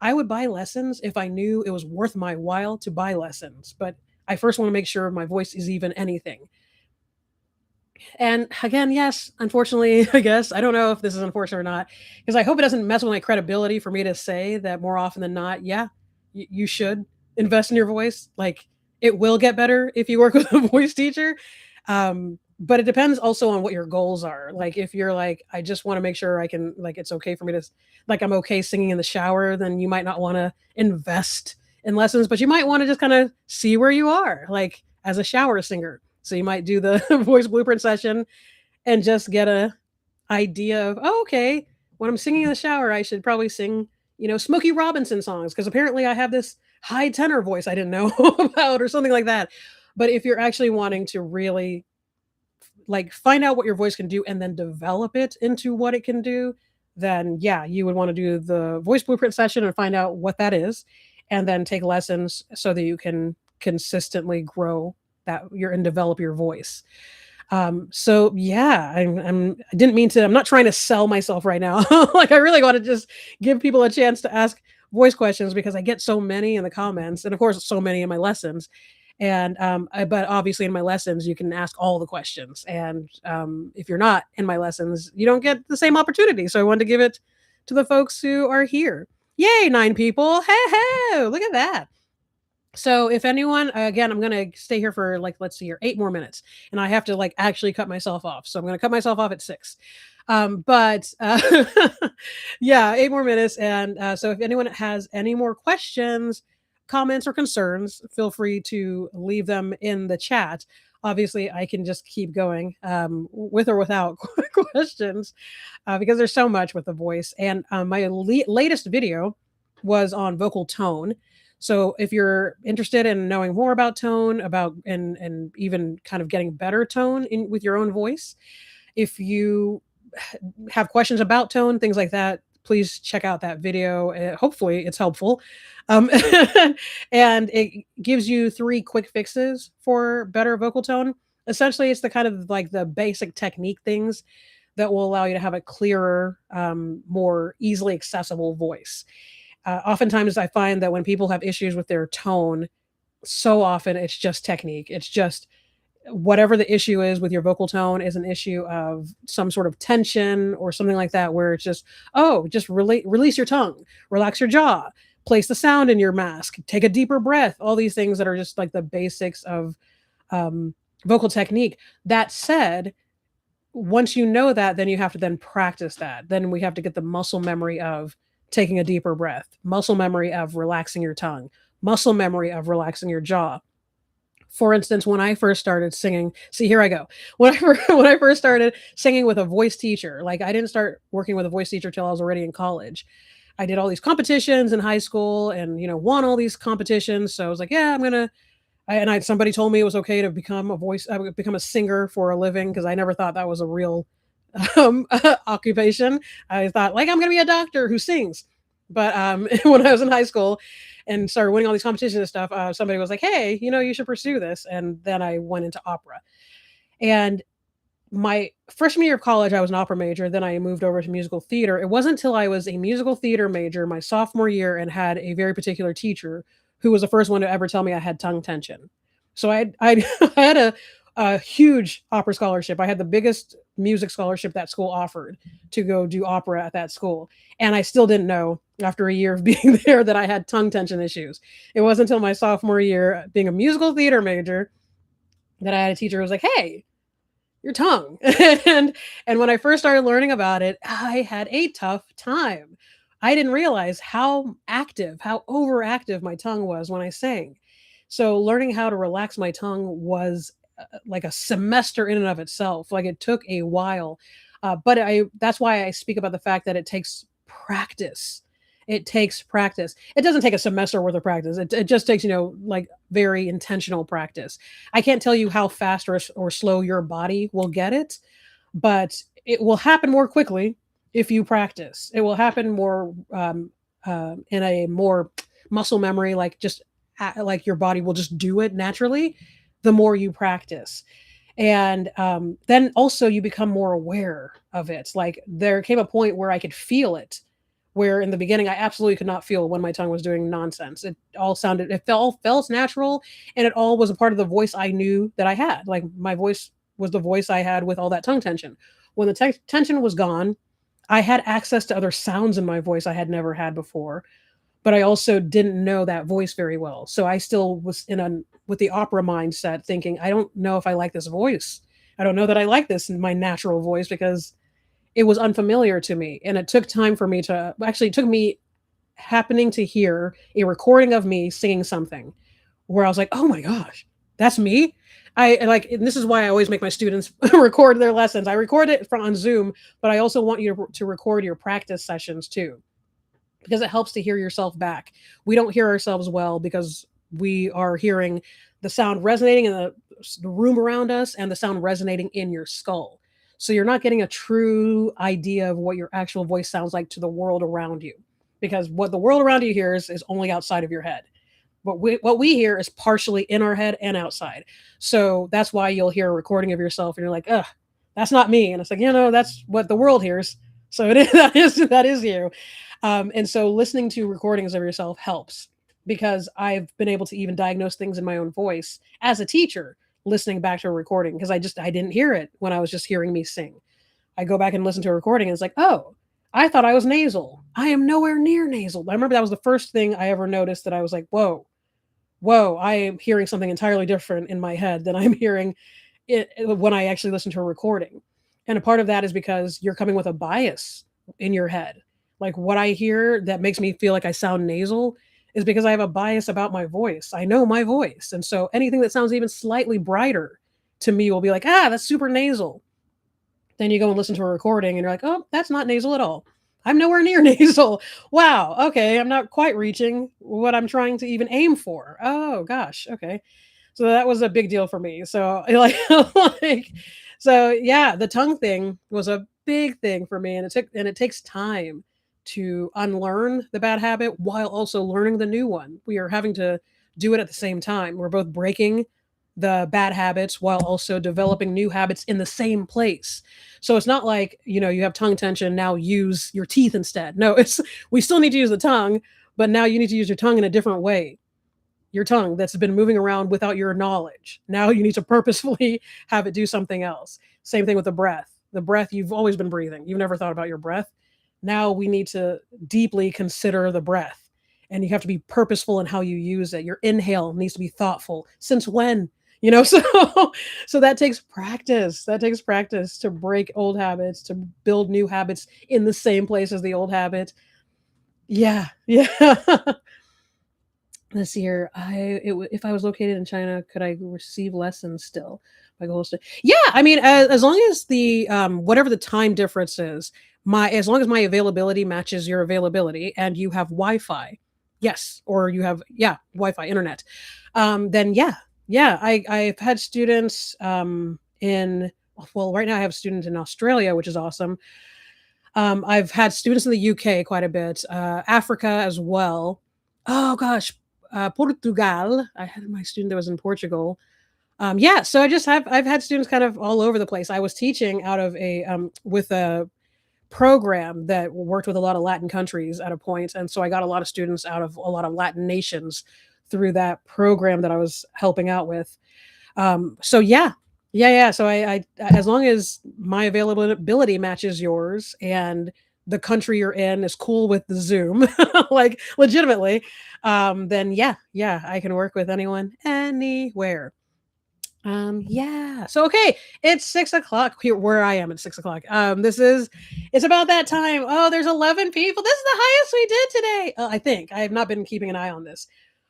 I would buy lessons if I knew it was worth my while to buy lessons. But I first want to make sure my voice is even anything. And again, yes, unfortunately, I guess, I don't know if this is unfortunate or not, because I hope it doesn't mess with my credibility for me to say that more often than not, yeah, you should invest in your voice. Like it will get better if you work with a voice teacher. But it depends also on what your goals are. Like if you're like, I just want to make sure I can, like, it's okay for me to, like, I'm okay singing in the shower, then you might not want to invest in lessons, but you might want to just kind of see where you are, like as a shower singer. So you might do the voice blueprint session and just get a idea of, oh, okay, when I'm singing in the shower, I should probably sing, Smokey Robinson songs, because apparently I have this high tenor voice I didn't know about, or something like that. But if you're actually wanting to really like find out what your voice can do and then develop it into what it can do, then yeah, you would want to do the voice blueprint session and find out what that is, and then take lessons so that you can consistently grow and develop your voice. So yeah, I didn't mean to, I'm not trying to sell myself right now. Like I really want to just give people a chance to ask voice questions, because I get so many in the comments, and of course so many in my lessons. And but obviously in my lessons you can ask all the questions, and if you're not in my lessons, you don't get the same opportunity. So I wanted to give it to the folks who are here. Yay, 9 people. Hey, look at that. So if anyone, again, I'm going to stay here for, like, let's see here, 8 more minutes, and I have to like actually cut myself off. So I'm going to cut myself off at 6. But yeah, 8 more minutes. And so if anyone has any more questions, comments, or concerns, feel free to leave them in the chat. Obviously, I can just keep going with or without questions, because there's so much with the voice. And my latest video was on vocal tone. So if you're interested in knowing more about tone, and even kind of getting better tone with your own voice, if you have questions about tone, things like that, please check out that video. Hopefully it's helpful. And it gives you 3 quick fixes for better vocal tone. Essentially, it's the kind of like the basic technique things that will allow you to have a clearer, more easily accessible voice. Oftentimes I find that when people have issues with their tone, so often it's just technique. It's just whatever the issue is with your vocal tone is an issue of some sort of tension or something like that, where it's just, oh, just release your tongue, relax your jaw, place the sound in your mask, take a deeper breath, all these things that are just like the basics of vocal technique. That said, once you know that, then you have to then practice that. Then we have to get the muscle memory of taking a deeper breath, muscle memory of relaxing your tongue, muscle memory of relaxing your jaw. For instance, when I first started singing, see, here I go. When I first started singing with a voice teacher, like I didn't start working with a voice teacher till I was already in college. I did all these competitions in high school and, won all these competitions. So I was like, yeah, somebody told me it was okay to become become a singer for a living because I never thought that was a real occupation. I thought like I'm going to be a doctor who sings. But when I was in high school and started winning all these competitions and stuff, somebody was like, hey, you should pursue this. And then I went into opera. And my freshman year of college, I was an opera major. Then I moved over to musical theater. It wasn't until I was a musical theater major my sophomore year and had a very particular teacher who was the first one to ever tell me I had tongue tension. So I I had a huge opera scholarship. I had the biggest music scholarship that school offered to go do opera at that school. And I still didn't know after a year of being there that I had tongue tension issues. It wasn't until my sophomore year, being a musical theater major, that I had a teacher who was like, hey, your tongue. and when I first started learning about it, I had a tough time. I didn't realize how overactive my tongue was when I sang. So learning how to relax my tongue was like a semester in and of itself. Like it took a while. But that's why I speak about the fact that it takes practice. It takes practice. It doesn't take a semester worth of practice. It just takes, like very intentional practice. I can't tell you how fast or slow your body will get it, but it will happen more quickly if you practice. It will happen more in a more muscle memory, like just like your body will just do it naturally the more you practice. And then also you become more aware of it. Like there came a point where I could feel it, where in the beginning I absolutely could not feel when my tongue was doing nonsense. It all felt natural, and it all was a part of the voice I knew that I had. Like my voice was the voice I had with all that tongue tension. When the tension was gone, I had access to other sounds in my voice I had never had before, but I also didn't know that voice very well. So I still was with the opera mindset thinking, I don't know if I like this voice. I don't know that I like this in my natural voice because it was unfamiliar to me. And it took time for me it took me happening to hear a recording of me singing something where I was like, oh my gosh, that's me. And this is why I always make my students record their lessons. I record it on Zoom, but I also want you to record your practice sessions too, because it helps to hear yourself back. We don't hear ourselves well because we are hearing the sound resonating in the room around us and the sound resonating in your skull. So you're not getting a true idea of what your actual voice sounds like to the world around you, because what the world around you hears is only outside of your head. What we hear is partially in our head and outside. So that's why you'll hear a recording of yourself and you're like, ugh, that's not me. And it's like, that's what the world hears. So it is, that is you. And so listening to recordings of yourself helps, because I've been able to even diagnose things in my own voice as a teacher, listening back to a recording, because I didn't hear it when I was just hearing me sing. I go back and listen to a recording and it's like, oh, I thought I was nasal. I am nowhere near nasal. I remember that was the first thing I ever noticed, that I was like, whoa, I am hearing something entirely different in my head than I'm hearing it when I actually listen to a recording. And a part of that is because you're coming with a bias in your head. Like what I hear that makes me feel like I sound nasal is because I have a bias about my voice. I know my voice. And so anything that sounds even slightly brighter to me will be like, that's super nasal. Then you go and listen to a recording and you're like, oh, that's not nasal at all. I'm nowhere near nasal. Wow. Okay. I'm not quite reaching what I'm trying to even aim for. Oh gosh. Okay. So that was a big deal for me. So so yeah, the tongue thing was a big thing for me. And it takes time to unlearn the bad habit while also learning the new one. We are having to do it at the same time. We're both breaking the bad habits while also developing new habits in the same place. So it's not like, you have tongue tension, now use your teeth instead. No, we still need to use the tongue, but now you need to use your tongue in a different way. Your tongue that's been moving around without your knowledge. Now you need to purposefully have it do something else. Same thing with the breath. The breath, you've always been breathing. You've never thought about your breath. Now we need to deeply consider the breath, and you have to be purposeful in how you use it. Your inhale needs to be thoughtful. Since when? So that takes practice. That takes practice to break old habits, to build new habits in the same place as the old habit. Yeah. Yeah. Let's see here. If I was located in China, could I receive lessons still? Like whole yeah, I mean, as long as the whatever the time difference is, my as long as my availability matches your availability, and you have Wi-Fi, yes, or you have Wi-Fi internet, then yeah. I've had students in well, right now I have students in Australia, which is awesome. I've had students in the UK quite a bit, Africa as well. Oh gosh, Portugal. I had my student that was in Portugal. Yeah, so I've had students kind of all over the place. I was teaching out of a with a program that worked with a lot of Latin countries at a point, and so I got a lot of students out of a lot of Latin nations through that program that I was helping out with. So yeah. So as long as my availability matches yours and the country you're in is cool with the Zoom, like legitimately, then yeah, I can work with anyone anywhere. Yeah. So okay, it's 6 o'clock here where I am at 6 o'clock. It's about that time. Oh, there's 11 people. This is the highest we did today. I think I have not been keeping an eye on this,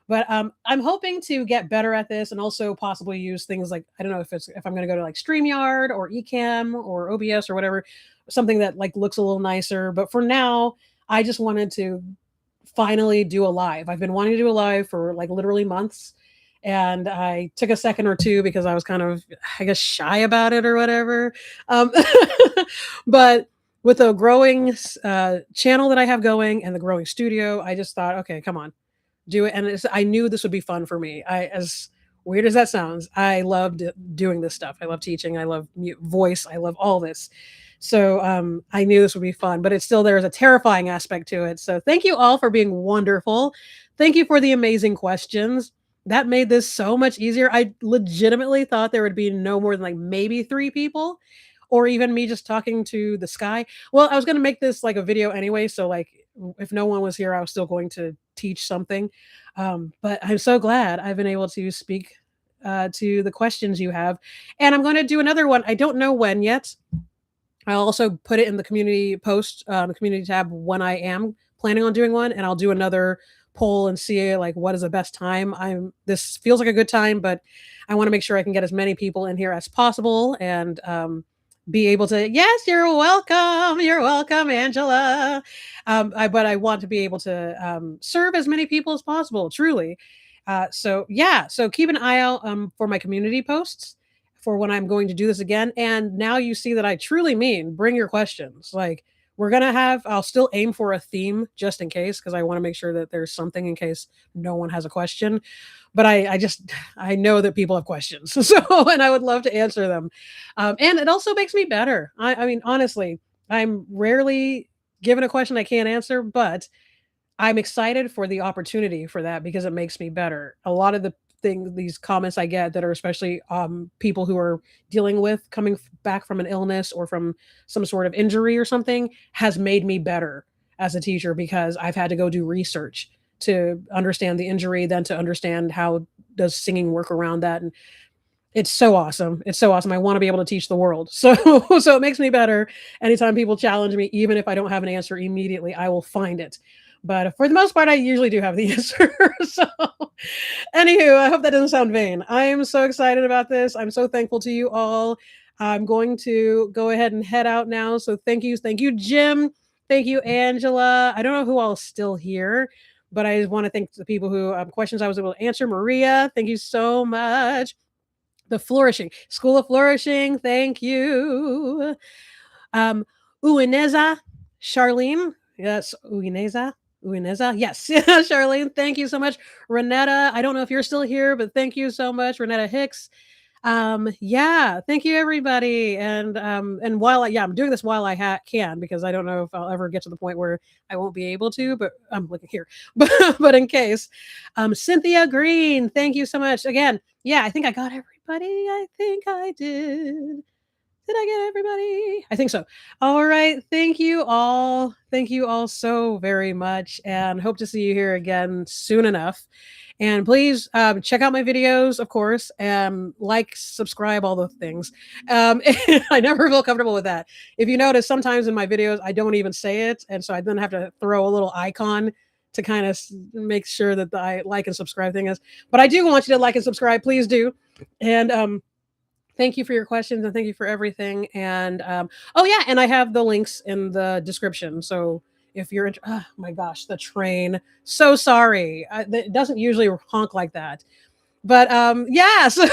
but I'm hoping to get better at this and also possibly use things like I don't know if I'm going to go to like StreamYard or Ecamm or OBS or whatever, something that like looks a little nicer. But for now, I just wanted to finally do a live. I've been wanting to do a live for like literally months. And I took a second or two because I was kind of, I guess, shy about it or whatever. Um, but with the growing channel that I have going and the growing studio, I just thought, okay, come on, do it. And I knew this would be fun for me. As weird as that sounds, I loved doing this stuff. I love teaching. I love voice. I love all this. So I knew this would be fun, but it's still there's a terrifying aspect to it. So thank you all for being wonderful. Thank you for the amazing questions. That made this so much easier. I legitimately thought there would be no more than like maybe 3 people or even me just talking to the sky. Well, I was going to make this like a video anyway, so like if no one was here, I was still going to teach something. But I'm so glad I've been able to speak to the questions you have. And I'm going to do another one. I don't know when yet. I'll also put it in the community post, the community tab when I am planning on doing one, and I'll do another poll and see like what is the best time. This feels like a good time, but I want to make sure I can get as many people in here as possible and be able to. Yes, you're welcome. You're welcome, Angela. But I want to be able to serve as many people as possible. Truly. So yeah. So keep an eye out for my community posts for when I'm going to do this again. And now you see that I truly mean bring your questions. Like I'll still aim for a theme just in case, because I want to make sure that there's something in case no one has a question. But I know that people have questions. So, and I would love to answer them. And it also makes me better. I mean, honestly, I'm rarely given a question I can't answer, but I'm excited for the opportunity for that because it makes me better. A lot of these comments I get that are especially people who are dealing with coming back from an illness or from some sort of injury or something has made me better as a teacher because I've had to go do research to understand the injury, then to understand how does singing work around that. And it's so awesome. It's so awesome. I want to be able to teach the world. So it makes me better anytime people challenge me, even if I don't have an answer immediately, I will find it. But for the most part, I usually do have the answer. So, anywho, I hope that doesn't sound vain. I am so excited about this. I'm so thankful to you all. I'm going to go ahead and head out now. So, thank you, Jim. Thank you, Angela. I don't know who all is still here, but I just want to thank the people who questions I was able to answer. Maria, thank you so much. The Flourishing School of Flourishing, thank you. Uineza, Charlene, yes, Uineza. Yes. Charlene, thank you so much. Renetta, I don't know if you're still here, but thank you so much. Renetta Hicks. Yeah, thank you everybody. And while I'm doing this while I can, because I don't know if I'll ever get to the point where I won't be able to, but I'm looking here. But in case, Cynthia Green, thank you so much. Again, yeah, I think I got everybody. I think I did. Did I get everybody? I think so. All right. Thank you all. Thank you all so very much. And hope to see you here again soon enough. And please check out my videos, of course. Like, subscribe, all the things. I never feel comfortable with that. If you notice, sometimes in my videos, I don't even say it. And so I then have to throw a little icon to kind of make sure that the like and subscribe thing is. But I do want you to like and subscribe. Please do. And thank you for your questions and thank you for everything. And oh yeah, and I have the links in the description. So if you're oh my gosh, the train. So sorry. It doesn't usually honk like that. But yeah, so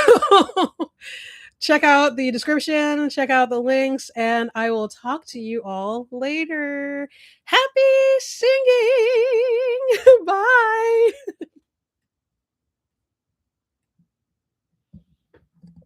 check out the description, check out the links, and I will talk to you all later. Happy singing. Bye.